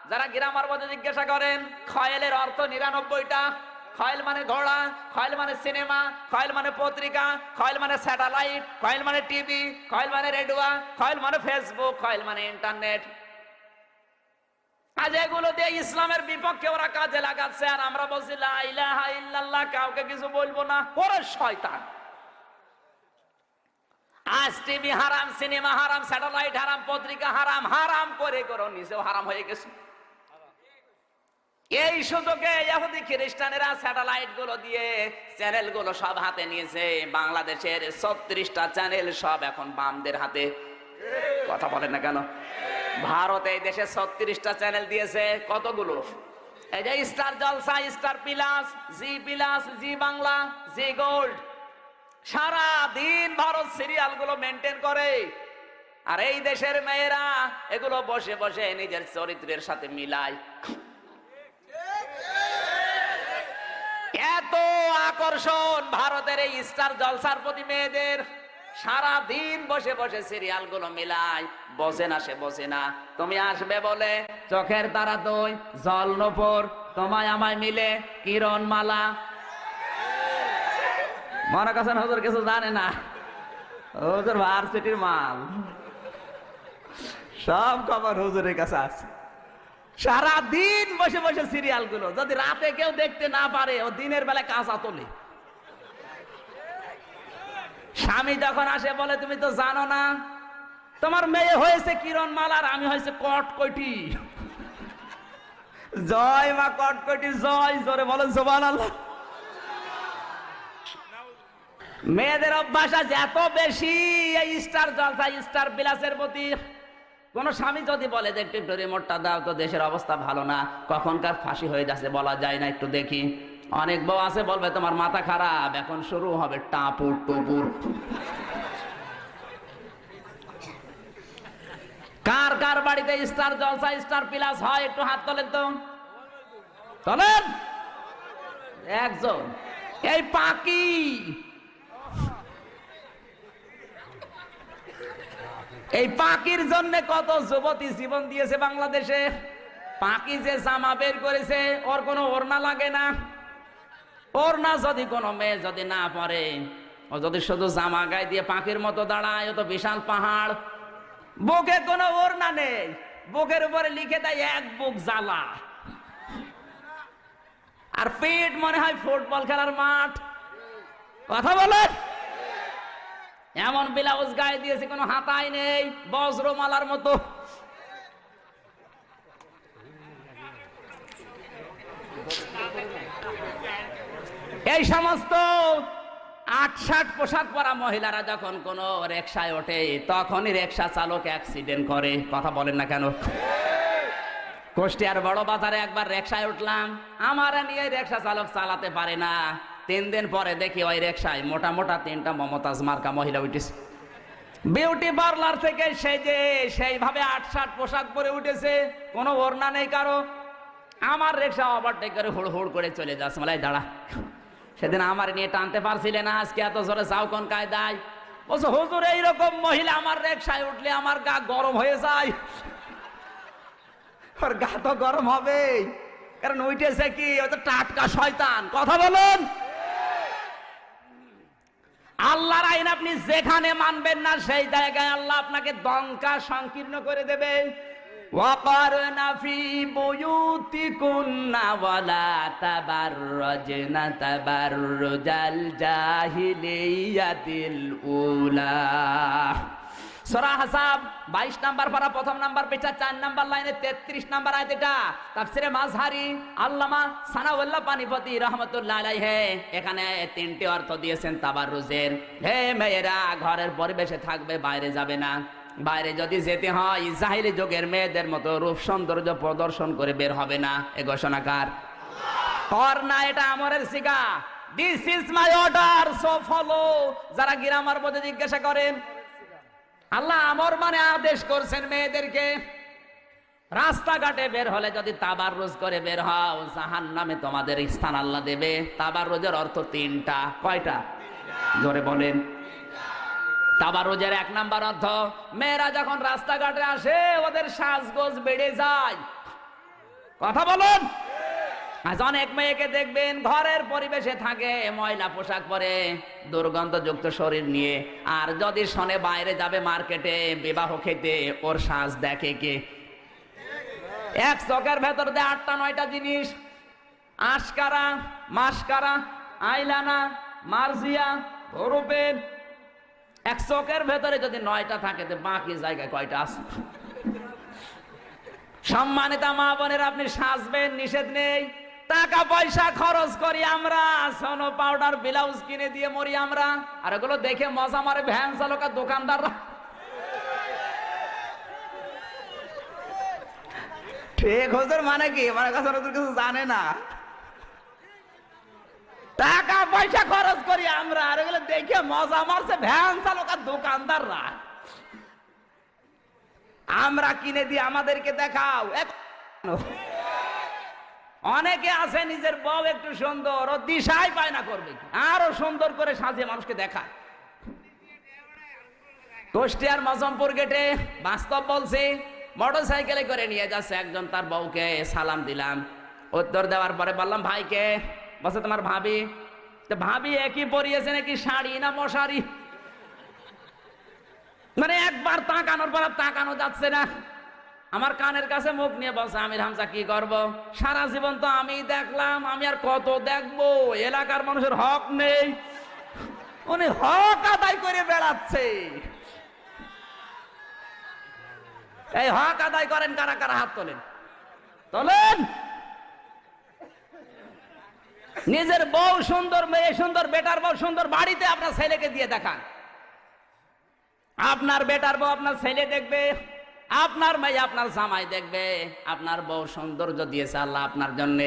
যারা গ্রামার মধ্যে জিজ্ঞাসা করেন খয়েলের অর্থ 99টা। খয়েল মানে ঘোড়া, খয়েল মানে সিনেমা, খয়েল মানে পত্রিকা, খয়েল মানে স্যাটেলাইট, খয়েল মানে টিভি, খয়েল মানে রেডিও, খয়েল মানে ফেসবুক, খয়েল মানে ইন্টারনেট। আজ এগুলো দিয়ে ইসলামের বিপক্ষে ওরা কাজে লাগাচ্ছে, আর আমরা বলছি লা ইলাহা ইল্লাল্লাহ, কাউকে কিছু বলবো না। ওরে শয়তান! আজ টিভি হারাম, সিনেমা হারাম, স্যাটেলাইট হারাম, পত্রিকা হারাম, হারাম করে করে নিজেও হারাম হয়ে গেছে। এই সুযোগে ইহুদি খ্রিস্টানেরা স্যাটেলাইট গুলো দিয়ে চ্যানেল গুলো সব হাতে নিয়েছে। বাংলাদেশের 36টা চ্যানেল সব এখন বামদের হাতে। কথা বলেন না কেন? ভারত এই দেশে 36টা চ্যানেল দিয়েছে। কতগুলো? এই যে স্টার জলসা, স্টার প্লাস, জি প্লাস, জি বাংলা, জি গোল্ড। সারা দিন ভারত সিরিয়াল গুলো মেনটেন করে, আর এই দেশের মেয়েরা এগুলো বসে বসে নিজের চরিত্রের সাথে মিলায়। এত আকর্ষণ ভারতের এই স্টার জলসার প্রতি মেয়েদের, সারা দিন বসে বসে সিরিয়াল গুলো মিলাই। বসে না, সে বসে না। তুমি আসবে বলে চোখের তারা দুই, জল নূপুর, তোমায় আমায় মিলে কিরণ মালা। মনে করছেন হুজুর কিছু জানে না? হুজুর ভার্সিটির মাল, সব খবর হুজুরের কাছে আছে। সারা দিন বসে বসে সিরিয়াল গুলো, যদি রাতে কেউ দেখতে না পারে ও দিনের বেলা কাঁচা তোলে। স্বামী যখন আসে বলে, তুমি তো জানো না তোমার মেয়ে হয়েছে কিরণ মালার, আমি হয়েছে কটকটি। জয় মা কটকটি জয়, জোরে বলেন সুবহানাল্লাহ। মেয়েদের অভ্যাস আছে এত বেশি এই স্টার জলসা, স্টার বিলাসের প্রতি। কোন স্বামী যদি বলে যে একটু রিমোটটা দাও তো, দেশের অবস্থা ভালো না, কখনকার ফাঁসি হয়ে যাচ্ছে বলা যায় না, একটু দেখি। অনেক বউ আছে বলবে তোমার মাথা খারাপ, এখন শুরু হবে টাপুর টুপুর। কার কার বাড়িতে স্টার জলসা, স্টার প্লাস হয় একটু হাত তোলেন তো, তোলেন। একজন। এই পাকি, এই পাকির জন্য কত যুবতী জীবন দিয়েছে বাংলাদেশে। পাকি যে জামা বের করেছে, ওর কোনো ওড়না লাগে না। ওড়না যদি কোনো মেয়ে যদি না পরে, ও যদি শুধু জামা গায়ে দিয়ে পাখির মতো দাঁড়ায়, ও তো বিশাল পাহাড়। বুকে কোনো ওড়না নেই, বুকের উপরে লিখে দেয় এক বুক জ্বালা, আর পেট মনে হয় ফুটবল খেলার মাঠ। কথা বলেন। এমন ব্লাউজ গায়ে দিয়েছে কোনো হাতাই নেই, বজ্রমালার মতো। এই সমস্ত ৮-৬০ পোশাক পরা মহিলারা যখন কোন রিকশায় ওঠে, তখনই রিকশা চালক অ্যাক্সিডেন্ট করে। কথা বলেন না কেন? কুষ্টিয়ার বড় বাজারে একবার রিকশায় উঠলাম, আমার নিয়ে রিকশা চালক চালাতে পারে না। 3 দিন পরে দেখি ওই রিকশায় মোটা মোটা 3টা মমতাজ মার্কা মহিলা উঠেছে। বিউটি পার্লার থেকে সেজে সেইভাবে ৮-৬০ পোশাক পরে উঠেছে, কোনো ওড়না নেই কারো। আমার রিক্সা ওভারটেক করে হুড় হুড় করে চলে যাচ্ছে, বলে দাঁড়া, সেদিন আমার নিয়ে টানতে পারছিলে না, আজকে এত জোরে যাও কোন কায়দায়? বলছো হুজুর এইরকম মহিলা আমার রিক্সায় উঠলে আমার গা গরম হয়ে যায়। ওর গা তো গরম হবে, কারণ উঠেছে কি, ও তো টাটকা শয়তান। কথা বলুন। আল্লাহর আইন আপনি যেখানে মানবেন না সেই জায়গায় আল্লাহ আপনাকে দঙ্কা সংকীর্ণ করে দেবে। ওয়াকারনা ফি বুয়ুতিকুন্না ওয়ালা তাবাররাজনা তাবাররুজাল জাহিলিয়াতিল উলা। সূরা আহজাব 22 নাম্বার পারা, প্রথম নাম্বার পেজা 4 নাম্বার লাইনে 33 নাম্বার আয়াত। এটা তাফসিরে মাযহারি আল্লামা সানাউল্লাহ পানিপতি রাহমাতুল্লাহ আলাইহি এখানে তিনটি অর্থ দিয়েছেন তাবাররুজের। হে মেয়েরা, ঘরের পরিবেশে থাকবে, বাইরে যাবে না। বাইরে যদি যেতে হয় জাহিলি যুগের মেয়েদের মতো রূপ সৌন্দর্য প্রদর্শন করে বের হবে না। এ ঘোষণাকার কর না, এটা আমরের সিগা। This is my order, so follow. যারা গ্রামার মধ্যে জিজ্ঞাসা করেন, আল্লাহ আমর মানে আদেশ করছেন মেয়েদেরকে, রাস্তাঘাটে বের হলে যদি তাবাররুজ করে বের হও, জাহান্নামে তোমাদের স্থান আল্লাহ দেবে। তাবাররুজের অর্থ তিনটা। কয়টা? জোরে বলেন। তাবাররুজের 1 নাম্বার অর্থ, মেয়েরা যখন রাস্তাঘাটে আসে ওদের সাজগোজ বেড়ে যায়। কথা বলুন। আজ অনেক মেয়েকে দেখবেন ঘরের পরিবেশে থাকে, ময়লা পোশাক পরে, দুর্গন্ধযুক্ত শরীর নিয়ে, আর যদি শোনে বাইরে যাবে মার্কেটে বিবাহ খেতে, ওর সাজ দেখে কে? এক চোখের ভেতর দিয়ে 8টা 9টা জিনিস, আশকারা, মাস্কারা, আইলানা, মার্জিয়া, রূপের। এক চোখের ভেতরে যদি 9টা থাকে, তো বাকি জায়গায় কয়টা আছে? সম্মানিতা মা বোনের, আপনি সাজবেন, নিষেধ নেই। টাকা পয়সা খরচ করি আমরা, সোনো পাউডার ব্লাউজ কিনে দিয়ে মরি আমরা, আর এগুলো দেখে মজা মারে ভ্যান চালক আর দোকানদাররা। ঠিক হুজুর মানে কি? মানে কাছে কিছু জানে না। টাকা পয়সা খরচ করি আমরা, আর এগুলো দেখে মজা মারছে ভ্যান চালক আর দোকানদাররা। আমরা কিনে দিই, আমাদেরকে দেখাও। অনেকে আছে নিজের বউ একটু সুন্দর, ও দিশাই পায় না করবে কি, আরো সুন্দর করে সাজিয়ে মানুষকে দেখায়। কুষ্টিয়ার মজমপুর গেটে বাস্তব বলছি, মোটর সাইকেলে করে নিয়ে যাচ্ছে একজন তার বউকে, সালাম দিলাম, উত্তর দেওয়ার পরে বললাম ভাইকে, বলছে তোমার ভাবি। তো ভাবি একই পরিয়েছে নাকি শাড়ি না মশারি? মানে একবার তাকানোর পর তাকানো যাচ্ছে না। আমার কানের কাছে মুখ নিয়ে বলছে, আমির হামজা কি করব? সারা জীবন তো আমি দেখলাম, আমি আর কত দেখবো? এলাকার মানুষের হক নেই, উনি হক আদায় করে বেড়াচ্ছে। এই হক আদায় করেন কারা কারা? হাত তোলেন, তোলেন। নিজের বউ সুন্দর, মেয়ে সুন্দর, বেটার বউ সুন্দর, বাড়িতে আপনার ছেলেকে দিয়ে দেখান। আপনার বেটার বউ আপনার ছেলে দেখবে, আপনার মেয়ে আপনার জামাই দেখবে। আপনার বউ সৌন্দর্য দিয়েছে আল্লাহ আপনার জন্য,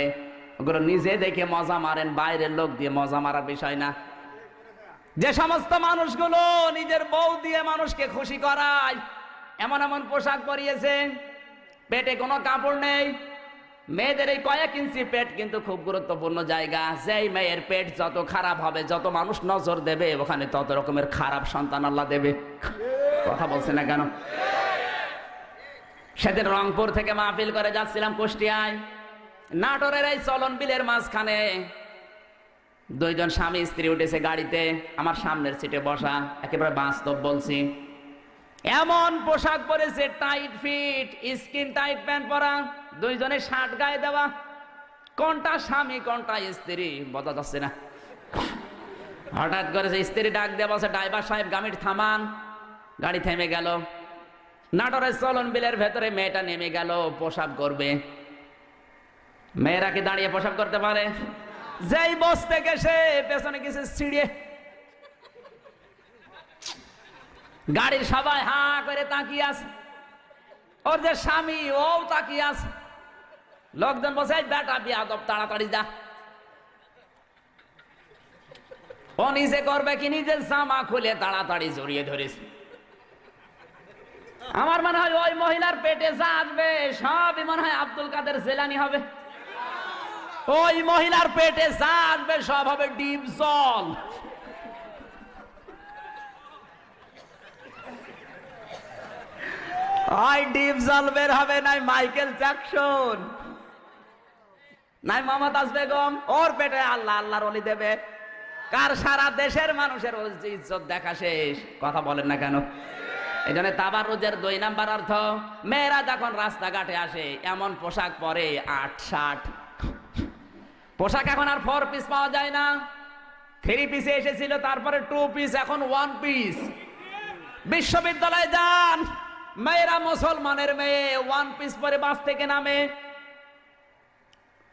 ওগুলো নিজে দেখে মজা মারেন, বাইরের লোক দিয়ে মজা মারার বিষয় না। যে সমস্ত মানুষগুলো নিজের বউ দিয়ে মানুষকে খুশি করায়, এমন এমন পোশাক পরিয়েছে, পেটে কোনো কাপড় নেই। মেয়েদের এই কয়েক ইঞ্চি পেট কিন্তু খুব গুরুত্বপূর্ণ জায়গা। যেই মেয়ের পেট যত খারাপ হবে, যত মানুষ নজর দেবে, ওখানে তত রকমের খারাপ সন্তান আল্লাহ দেবে। কথা বলছে না কেন? সেদিন রংপুর থেকে মাহফিল করে যাচ্ছিলাম কুষ্টিয়ায়, নাটোরের এই চলন বিলের মাঝখানে দুইজন স্বামী স্ত্রী উঠেছে গাড়িতে, আমার সামনের সিটে বসা। একেবারে বাস্তব বলছি, এমন পোশাক পরেছে, tight fit, skin tight pant পরা, দুইজনে শার্ট গায়ে দেওয়া। কোনটা স্বামী কোনটা স্ত্রী বোঝা যাচ্ছে না। হঠাৎ করে স্ত্রী ডাক দিয়ে বলছে, ড্রাইভার সাহেব গাড়ি থামান। গাড়ি থেমে গেল। নাটোরের চলন বিলের ভেতরে মেয়েটা নেমে গেল পোশাক করবে। মেয়েরা কি দাঁড়িয়ে পোশাক করতে পারে? যেই বসতে গেছে পেছনে গেছে ছিড়িয়ে। গাড়ির সবাই হা করে তাকিয়ে আছে, ওর যে স্বামী ও তাকিয়ে আছে। লোকজন বসে, বেটা বিয়াদব, তাড়াতাড়ি যা। ও নিজে করবে কি, নিজের জামা খুলে তাড়াতাড়ি জড়িয়ে ধরেছে। আমার মনে হয় ওই মহিলার পেটে যা আসবে সবই মনে হয় আব্দুল কাদের জেলানি হবে। ওই মহিলার পেটে যা আসবে সব হবে ডিপ জল। হয় ডিপ জল বের হবে, নাই মাইকেল জ্যাকসন, নাই মমতাজ বেগম, ওর পেটে আল্লাহ আল্লাহর ওলি দেবে। কার সারা দেশের মানুষের ইজ্জত দেখা শেষ। কথা বলেন না কেন? এই জন্য তাবাররুজের 2 নাম্বার অর্থ, মেয়েরা যখন রাস্তাঘাটে আসে এমন পোশাক পরে 8-60 পোশাক। এখন আর 4 পিস পাওয়া যায় না, 3 পিসে এসেছিল, তারপরে 2 পিস, এখন 1 পিস। বিশ্ববিদ্যালয়ে যান, মেয়েরা মুসলমানের মেয়ে 1 পিস পরে বাস থেকে নামে।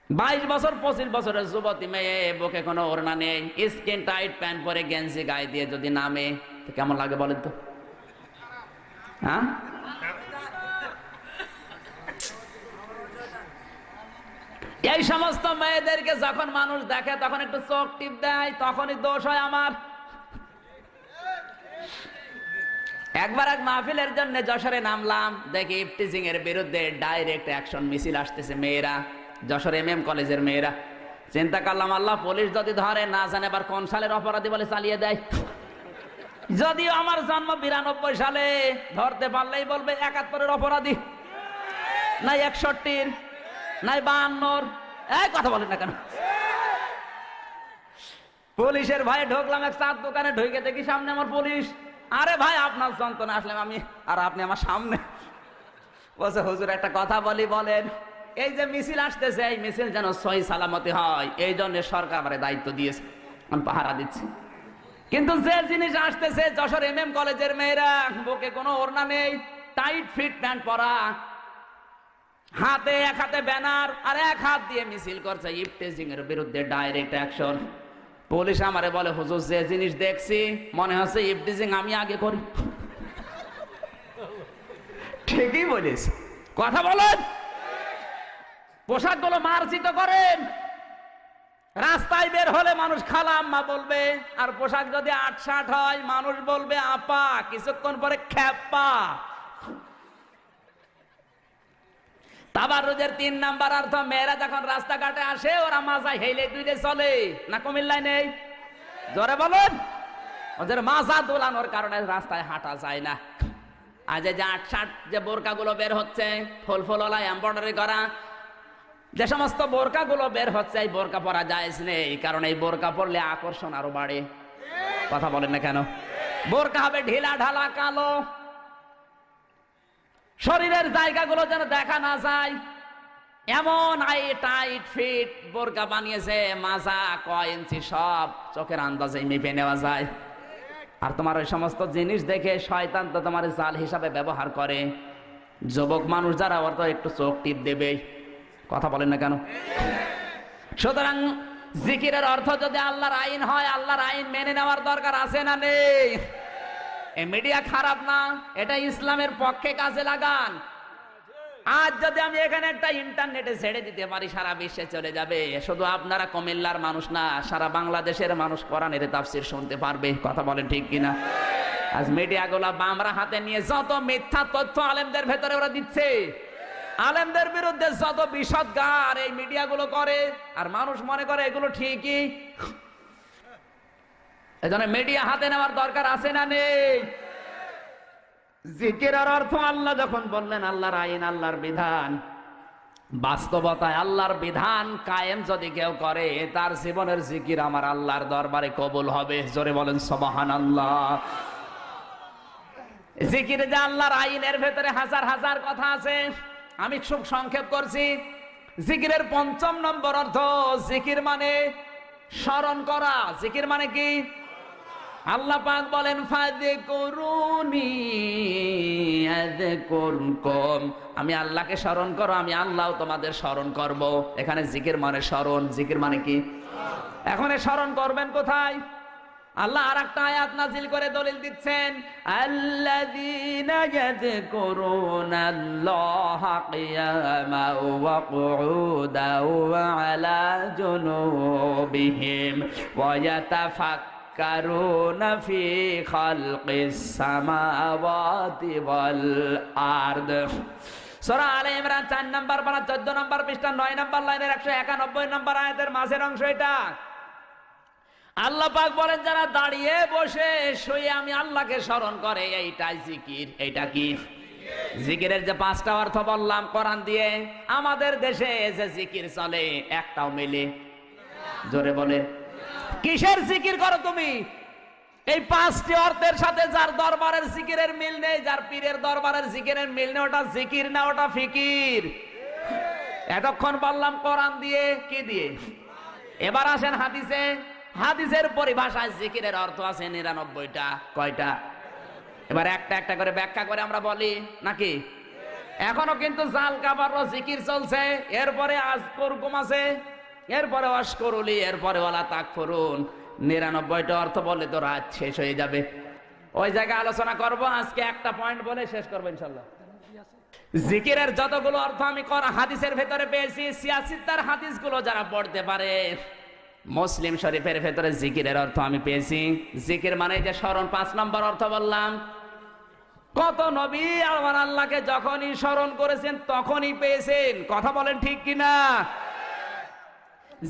22 বছর 25 বছরের যুবতী মেয়ে, বুকে কোনো ওড়না নেই, স্কিন টাইট প্যান্ট পরে গেঞ্জি গায়ে দিয়ে যদি নামে, তো কেমন লাগে বলেন তো? হ্যাঁ, এই সমস্ত মেয়েদেরকে যখন মানুষ দেখে তখন একটু চোখ টিপ দেয়, তখনই দোষ হয় আমার। একবার এক মাহফিলের জন্য যশোরে নামলাম, দেখি ইফটিজিং এর বিরুদ্ধে ডাইরেক্ট অ্যাকশন মিছিল আসতেছে। মেয়েরা, যশোর MM কলেজের মেয়েরা। চিন্তা করলাম, আল্লাহ পুলিশ যদি ধরে, না জানে আবার কোন সালের অপরাধী বলে চালিয়ে দেয়। যদিও আমার জন্ম 92 সালে, ধরতে পারলেই বলবে 71-এর অপরাধী, নাই 61-র, নাই 52-র। এই কথা বলেন না কেন? পুলিশের ভয়ে ঢুকলাম এক চার দোকানে, ঢুকে দেখি সামনে আমার পুলিশ। আরে ভাই, আপনার যন্ত্রণা আসলাম আমি, আর আপনি আমার সামনে। বলছে, হুজুর একটা কথা বলি, বলেন। এই যে মিছিল আসতেছে, এই মিছিল যেন সহি সালামতি হয়, এই জন্য সরকার আমার দায়িত্ব দিয়েছে, আমি পাহারা দিচ্ছি। কিন্তু যে জিনিস আসতেছে, যশোর MM কলেজের মেয়েরা, বুকে কোনো ওড়না নেই, টাইট ফিট প্যান্ট পরা, হাতে এক হাতে ব্যানার আর এক হাত দিয়ে মিছিল করছে ইফটিজিং এর বিরুদ্ধে ডাইরেক্ট অ্যাকশন। পুলিশ আমারে বলে, হুজুর যে জিনিস দেখছি মনে হচ্ছে ইফটিজিং আমি আগে করি। ঠিকই বলিস, কথা বলেন। পোশাকগুলো মার্জিত করেন, রাস্তায় বের হলে মানুষ খালা আম্মা বলবে, আর পোশাক যদি 8-60 হয় মানুষ বলবে আপা, কিছুক্ষণ পরে খ্যাপা। তাবাররুজের 3 নাম্বার অর্থ, মেয়েরা যখন রাস্তাঘাটে আসে ওরা মাজা হেলে দুইলে চলে না। কুমিল্লায় নেই? জোরে বলেন। ওদের মাজা দোলানোর কারণে রাস্তায় হাঁটা যায় না। আজ যে 8-60 যে বোরকাগুলো বের হচ্ছে, ফুল ফুলওয়ালা এমব্রয়ডারি করা, যে সমস্ত বোরকাগুলো বের হচ্ছে, এই বোরকা পরা জায়েজ নেই, কারণ এই বোরকা পরলে আকর্ষণ আরো বাড়ে। কথা বলেন না কেন? বোরকা হবে ঢিলা ঢালা কালো, শরীরের জায়গাগুলো যেন দেখা না যায় এমন টাইট ফিট বোরকা বানিয়েছে, মাজা কয় ইঞ্চি সব চোখের আন্দাজে মেপে নেওয়া যায়। আর তোমার ওই সমস্ত জিনিস দেখে শয়তান তো তোমার জাল হিসাবে ব্যবহার করে। যুবক মানুষ যারা, ওর তো একটু চোখ টিপ দেবে। কথা বলেন না কেন? সুতরাং জিকিরের অর্থ যদি আল্লাহর আইন হয়, আল্লাহর আইন মেনে নেওয়ার দরকার আছে না নেই? এই মিডিয়া খারাপ না, এটা ইসলামের পক্ষে কাজে লাগান। আজ যদি আমি এখানে একটা ইন্টারনেটে ছেড়ে দিতে পারি, সারা বিশ্বে চলে যাবে। শুধু আপনারা কুমিল্লার মানুষ না, সারা বাংলাদেশের মানুষ কোরআনের তাফসীর শুনতে পারবে। কথা বলেন ঠিক কিনা? আজ মিডিয়াগুলো বামরা হাতে নিয়ে যত মিথ্যা তথ্য আলেমদের ভেতরে ওরা দিচ্ছে, আলেমদের বিরুদ্ধে যত বিষদগার এই মিডিয়াগুলো করে, আর মানুষ মনে করে এগুলো ঠিকই। এজন্য মিডিয়া হাতে নেওয়ার দরকার আছে না নেই? জিকিরের অর্থ, আল্লাহ যখন বললেন আল্লাহর আইন, আল্লাহর বিধান, বাস্তবতায় আল্লাহর বিধান কায়েম যদি কেউ করে, তার জীবনের জিকির আমার আল্লাহর দরবারে কবুল হবে। জোরে বলেন সুবহানাল্লাহ। জিকির যে আল্লাহর আইনের ভেতরে হাজার হাজার কথা আছে, আমি খুব সংক্ষেপ করছি। জিকিরের 5ম নম্বর অর্থ, জিকির মানে স্মরণ করা। জিকির মানে কি? আল্লাহ পাক বলেন, ফাযকুরুনি আযকুরকুম, আমি আল্লাহকে স্মরণ করো, আমি আল্লাহও তোমাদের স্মরণ করব। এখানে জিকির মানে স্মরণ। জিকির মানে কি? এখন স্মরণ করবেন কোথায়? আল্লাহ আরেকটা আয়াত নাযিল করে দলিল দিচ্ছেন, আল্লাযীনা ইয়াযকুরুনাল্লাহা কিয়ামান ওয়া কুউদান ওয়া আলা জুনুবিহিম ওয়া ইয়াতাফাক্কারুনা ফি খালকিস সামাওয়াতি ওয়াল আরদ। সূরা আলে ইমরান 4 নাম্বার পারা 14 নাম্বার পৃষ্ঠা 9 নাম্বার লাইনের 191 নাম্বার আয়াতের মাঝের অংশ এটা। আল্লাহ পাক বলেন যারা দাঁড়িয়ে বসে শুয়ে আমি আল্লাহকে স্মরণ করে এইটাই জিকির। এইটা কি জিকিরের যে 5টা অর্থ বললাম কোরআন দিয়ে, আমাদের দেশে যে জিকির চলে একটাও মিলে। জোরে বলে কিসের জিকির করো তুমি? এই 5টি অর্থের সাথে যার দরবারের জিকিরের মিল নেই, যার পীরের দরবারের জিকিরের মিল নেই, ওটা জিকির না, ওটা ফিকির। এতক্ষণ বললাম কোরআন দিয়ে, কি দিয়ে? এবার আসেন হাদিসে। হাদিসের পরিভাষায় জিকিরের অর্থ আছে 99টা। কয়টা? এবার একটা একটা করে ব্যাখ্যা করে আমরা বলি নাকি? এখনো কিন্তু জাল কাবার জিকির চলছে, এরপরে আজকুরকুম আছে, এরপরে অশকুরুলি, এরপরে ওয়ালা তাকফুরুন। 99টা অর্থ বললে তো রাত শেষ হয়ে যাবে, ওই জায়গায় আলোচনা করব। আজকে একটা পয়েন্ট বলে শেষ করবো ইনশাল্লাহ। জিকিরের যতগুলো অর্থ আমি হাদিসের ভেতরে পেয়েছি, 86টার হাদিসগুলো যারা পড়তে পারে, মুসলিম শরীফের ভেতরে জিকিরের অর্থ আমি পেয়েছি। জিকির মানে যে স্মরণ, 5 নম্বর অর্থ বললাম। কত নবী আমার আল্লাহকে যখনই স্মরণ করেছেন তখনই পেয়েছেন। কথা বলেন ঠিক কিনা?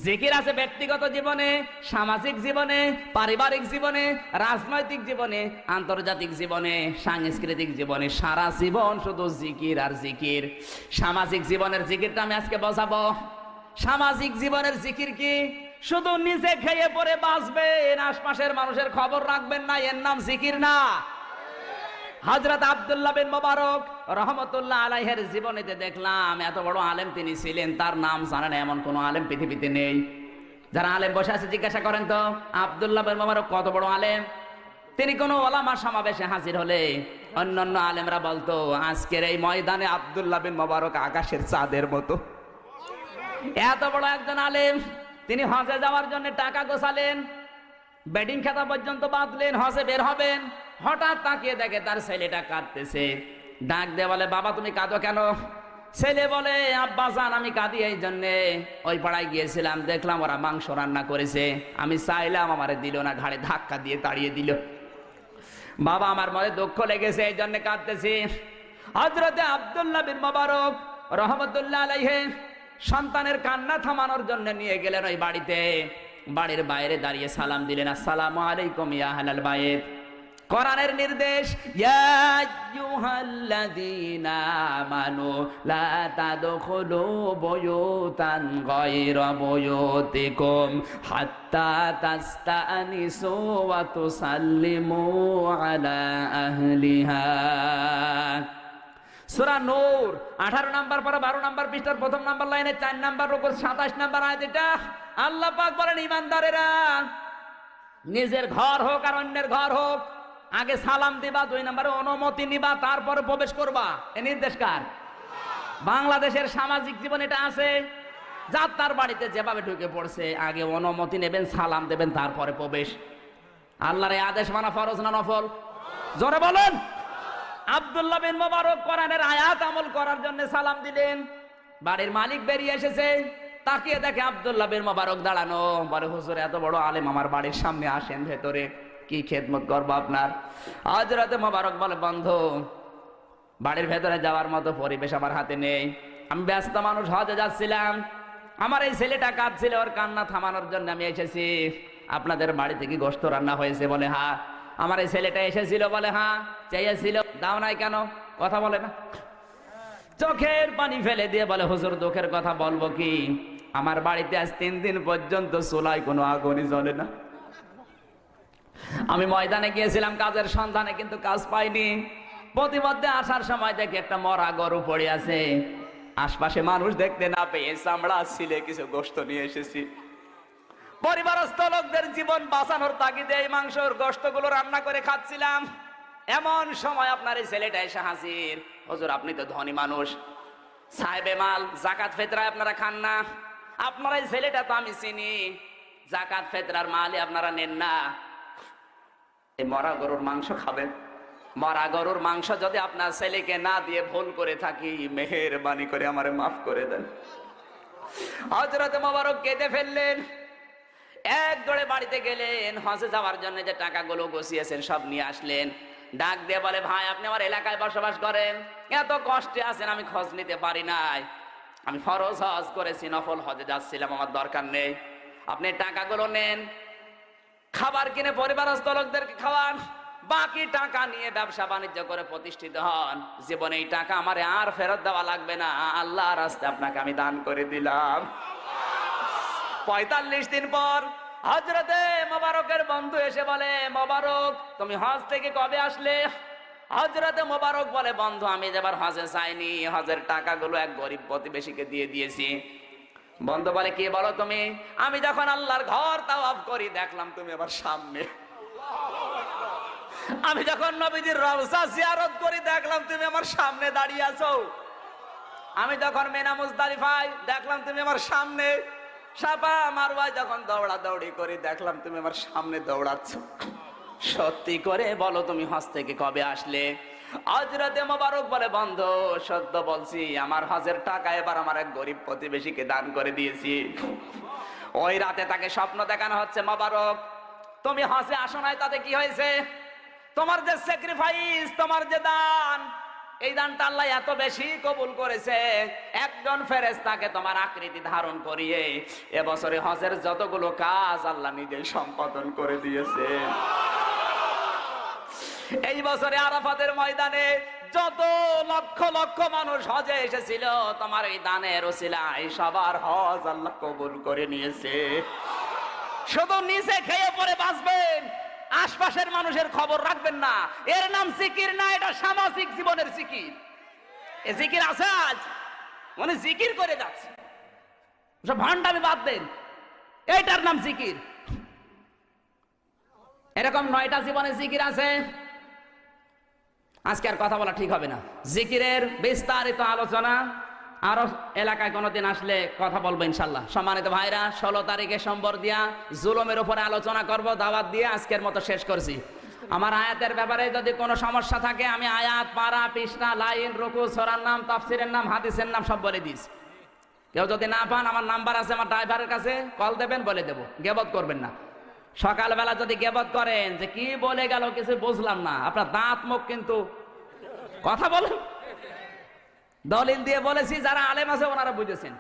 জিকির আছে ব্যক্তিগত জীবনে, সামাজিক জীবনে, পারিবারিক জীবনে, রাজনৈতিক জীবনে, আন্তর্জাতিক জীবনে, সাংস্কৃতিক জীবনে। সারা জীবন শুধু জিকির আর জিকির। সামাজিক জীবনের জিকিরটা আমি আজকে বোঝাবো। সামাজিক জীবনের জিকির কি? শুধু নিজে খেয়ে পরে বাঁচবেন, আশপাশের মানুষের খবর রাখবেন না, এর নাম জিকির না। হযরত আব্দুল্লাহ বিন মুবারক রহমতুল্লাহ আলাইহির জীবনীতে দেখলাম এত বড় আলেম তিনি ছিলেন, তার নাম জানেন এমন কোন আলেম পৃথিবীতে নেই। যারা আলেম বসে আছে জিজ্ঞাসা করেন তো, আব্দুল্লাহ বিন মুবারক কত বড় আলেম? তিনি কোন ওলামা সমাবেশে হাজির হলে অন্যান্য আলেমরা বলতো আজকের এই ময়দানে আব্দুল্লাহ বিন মুবারক আকাশের চাঁদের মতো। এত বড় একজন আলেম, তিনি হজে যাওয়ার জন্য টাকা গোছালেন, বেডিং খাতা পর্যন্ত বাঁধলেন, হজে বের হবেন। হঠাৎ তাকিয়ে দেখে তার ছেলেটা কাঁদতেছে। ডাক দিয়ে বলে, বাবা তুমি কাঁদো কেন? ছেলে বলে, আব্বা জান আমি কাঁদি এই জন্যে, ওই পাড়ায় গিয়েছিলাম, দেখলাম ওরা মাংস রান্না করেছে, আমি চাইলাম আমারে দিল না, ঘাড়ে ধাক্কা দিয়ে তাড়িয়ে দিল। বাবা আমার মনে দুঃখ লেগেছে, এই জন্য কাঁদতেছি। হযরতে আব্দুল্লাহ বিন মুবারক রহমতুল্লাহ আলাইহি সন্তানের কান্না থামানোর জন্য নিয়ে গেলেন ওই বাড়িতে। বাড়ির বাইরে দাঁড়িয়ে সালাম দিলেন, আসসালামু আলাইকুম ইয়া আহলাল বাইত। কোরআনের নির্দেশ, ইয়া আইয়ুহাল্লাযীনা আমানু লা তাদখুলু বুয়ুতান গায়রা বুয়ুতিকুম হাত্তা তাস্তানিসু ওয়া তুসাল্লিমু আলা আহলিহা। সূরা নূর 18 নাম্বার পারা 12 নাম্বার পৃষ্ঠার 1ম নাম্বার লাইনে 4 নাম্বার রুকুর 27 নাম্বার আয়াত এটা। আল্লাহ পাক বলেন, ঈমানদারেরা নিজের ঘর হোক আর অন্যের ঘর হোক, আগে সালাম দিবা, 2 নম্বরে অনুমতি নিবা, তারপরে প্রবেশ করবা। এই নির্দেশ কার? বাংলাদেশের সামাজিক জীবন এটা আছে। যার তার বাড়িতে যেভাবে ঢুকে পড়ছে, আগে অনুমতি নেবেন, সালাম দেবেন, তারপরে প্রবেশ। আল্লাহর এই আদেশ মানা ফরজ না নফল? জোরে বলেন। আব্দুল্লাহ বিন মুবারক কোরআনের আয়াত আমল করার জন্য সালাম দিলেন। বাড়ির মালিক বেরিয়ে এসেছে, তাকিয়ে দেখে আব্দুল্লাহ বিন মুবারক দাঁড়ানো। বলে, হুজুর এত বড় আলেম আমার বাড়ির সামনে, আসেন ভেতরে, কি খেদমত করবো আপনার? হযরতে মুবারক বলে, বন্ধু বাড়ির ভেতরে যাওয়ার মতো পরিবেশ আমার হাতে নেই, আমি ব্যস্ত মানুষ, হজে যাচ্ছিলাম, আমার এই ছেলেটা কাঁদছিল, ওর কান্না থামানোর জন্য আমি এসেছি। আপনাদের বাড়িতে কি গোশত রান্না হয়েছে? বলে হ্যাঁ। আমার এই ছেলেটা এসেছিল? বলে হ্যাঁ। চেয়েছিল, দাও নাই কেন? কথা বলে না। চোখের পানি ফেলে দিয়ে বলে, হুজুর দুঃখের কথা বলবো কি, আমার বাড়িতে আজ 3 দিন পর্যন্ত চুলায় কোনো আগুনই জ্বলে না। আমি ময়দানে গিয়েছিলাম কাজের সন্ধানে, কিন্তু কাজ পাইনি। প্রতিমধ্যে আসার সময় দেখি একটা মরা গরু পড়ে আছে, আশপাশে মানুষ দেখতে না পেয়ে চামড়া ছিলে কিছু গোশত নিয়ে এসেছি। পরিবারস্থ লোকদের জীবন বাঁচানোর তাগিদে এই মাংসর গোশতগুলো রান্না করে খাচ্ছিলাম। এমন সময় আপনার এই ছেলেটা এসে হাজির। হুজুর আপনি তো ধনী মানুষ, সাহেবে মাল, যাকাত ফিতরায় আপনারা খান না, আপনার এই ছেলেটা তো আমি চিনি, যাকাত ফিতরার মালই আপনারা নেন না, এই মরা গরুর মাংস খাবেন? মরা গরুর মাংস যদি আপনার ছেলেকে না দিয়ে ভুল করে থাকি, মেহেরবানি করে আমারে মাফ করে দেন। হযরত মুবারক কেঁদে ফেললেন। এক দৌড়ে বাড়িতে গেলেন, হজে যাওয়ার জন্য যে টাকাগুলো গুছিয়েছেন সব নিয়ে আসলেন। ডাক দিয়ে বলে, ভাই আপনি আমার এলাকায় বসবাস করেন, এত কষ্টে আছেন, আমি খোঁজ নিতে পারি নাই, আমি ফরজ হজ করেছি, নফল হজে যাচ্ছিলাম, আমার দরকার নেই, আপনি টাকাগুলো নেন, খাবার কিনে পরিবারস্থ লোকদেরকে খাওয়ান, বাকি টাকা নিয়ে ব্যবসা বাণিজ্য করে প্রতিষ্ঠিত হন, জীবনে এই টাকা আমারে আর ফেরত দেওয়া লাগবে না, আল্লাহর রাস্তায় আপনাকে আমি দান করে দিলাম। ৪৫ দিন পর হযরতে মোবারকের বন্ধু এসে বলে, মোবারক তুমি হজ থেকে কবে আসলে? হযরতে মোবারক বলে, বন্ধু আমি যেবার হজে যাইনি, হজের টাকাগুলো এক গরিব প্রতিবেশীকে দিয়ে দিয়েছি। বন্ধু বলে, কি বলো তুমি? আমি যখন আল্লাহর ঘর তাওয়াফ করি দেখলাম তুমি আমার সামনে, আমি যখন নবীজির রওজা জিয়ারত করি দেখলাম তুমি আমার সামনে দাঁড়িয়ে আছো, আমি যখন মিনা মুজদালিফায় দেখলাম তুমি আমার সামনে, সাফা মারওয়ায় যখন দৌড়াদৌড়ি করি দেখলাম তুমি আমার সামনে দৌড়াচ্ছ, সত্যি করে বলো তুমি হজ থেকে কবে আসলে? হযরতে মোবারক বলে, বন্ধু সত্য বলছি, আমার হজের টাকা এবার আমার এক গরিব প্রতিবেশীকে দান করে দিয়েছি। ওই রাতে তাকে স্বপ্ন দেখানো হচ্ছে, মোবারক তুমি হজে আসো নাই, তাতে কি হয়েছে? তোমার যে স্যাক্রিফাইস, তোমার যে দান, এই দানটা আল্লাহ এত বেশি কবুল করেছে, একজন ফেরেশতাকে তোমার আকৃতি ধারণ করিয়ে এবছরে হজের যতগুলো কাজ আল্লাহ নিজেই সম্পাদন করে দিয়েছে। এই বছরে আরাফাতের ময়দানে যত লক্ষ লক্ষ মানুষ হজে এসেছিল, তোমার এই দানের ওসিলায় সবার হজ আল্লাহ কবুল করে নিয়েছে। শুধু নিচে খেয়ে পরে বাঁচবেন, আশপাশের মানুষের খবর রাখবেন না, এর নাম জিকির না, এটা সামাজিক জীবনের জিকির। এ জিকির আছে আজ, মানে জিকির করে যাচ্ছে, সব ভান্ডামি বাদ দেন, এইটার নাম জিকির। এরকম 9টা জীবনে জিকির আছে, আজকে আর কথা বলা ঠিক হবে না। জিকিরের বিস্তারিত আলোচনা আরো এলাকায় কোনোদিন আসলে কথা বলবো ইনশাল্লাহ। সম্মানিত ভাইরা, 16 তারিখে সোমবার দিয়া জুলুমের উপরে আলোচনা করব, দাওয়াত দিয়ে আজকের মতো শেষ করছি। আমার আয়াতের ব্যাপারে যদি কোনো সমস্যা থাকে আমি আয়াত, পারা, পৃষ্ঠা, লাইন, রুকু, সূরার নাম, তাফসীরের নাম, হাদিসের নাম সব বলে দিস। কেউ যদি না পান আমার নাম্বার আছে আমার ড্রাইভারের কাছে, কল দেবেন, বলে দেবো। গেবত করবেন না। সকালবেলা যদি গেবত করেন যে কি বলে গেল কিছু বুঝলাম না, আপনার দাঁত মুখ কিন্তু কথা বলেন, দলিল দিয়ে বলেছি, যারা আলেম আছে ওনারা বুঝেছেন।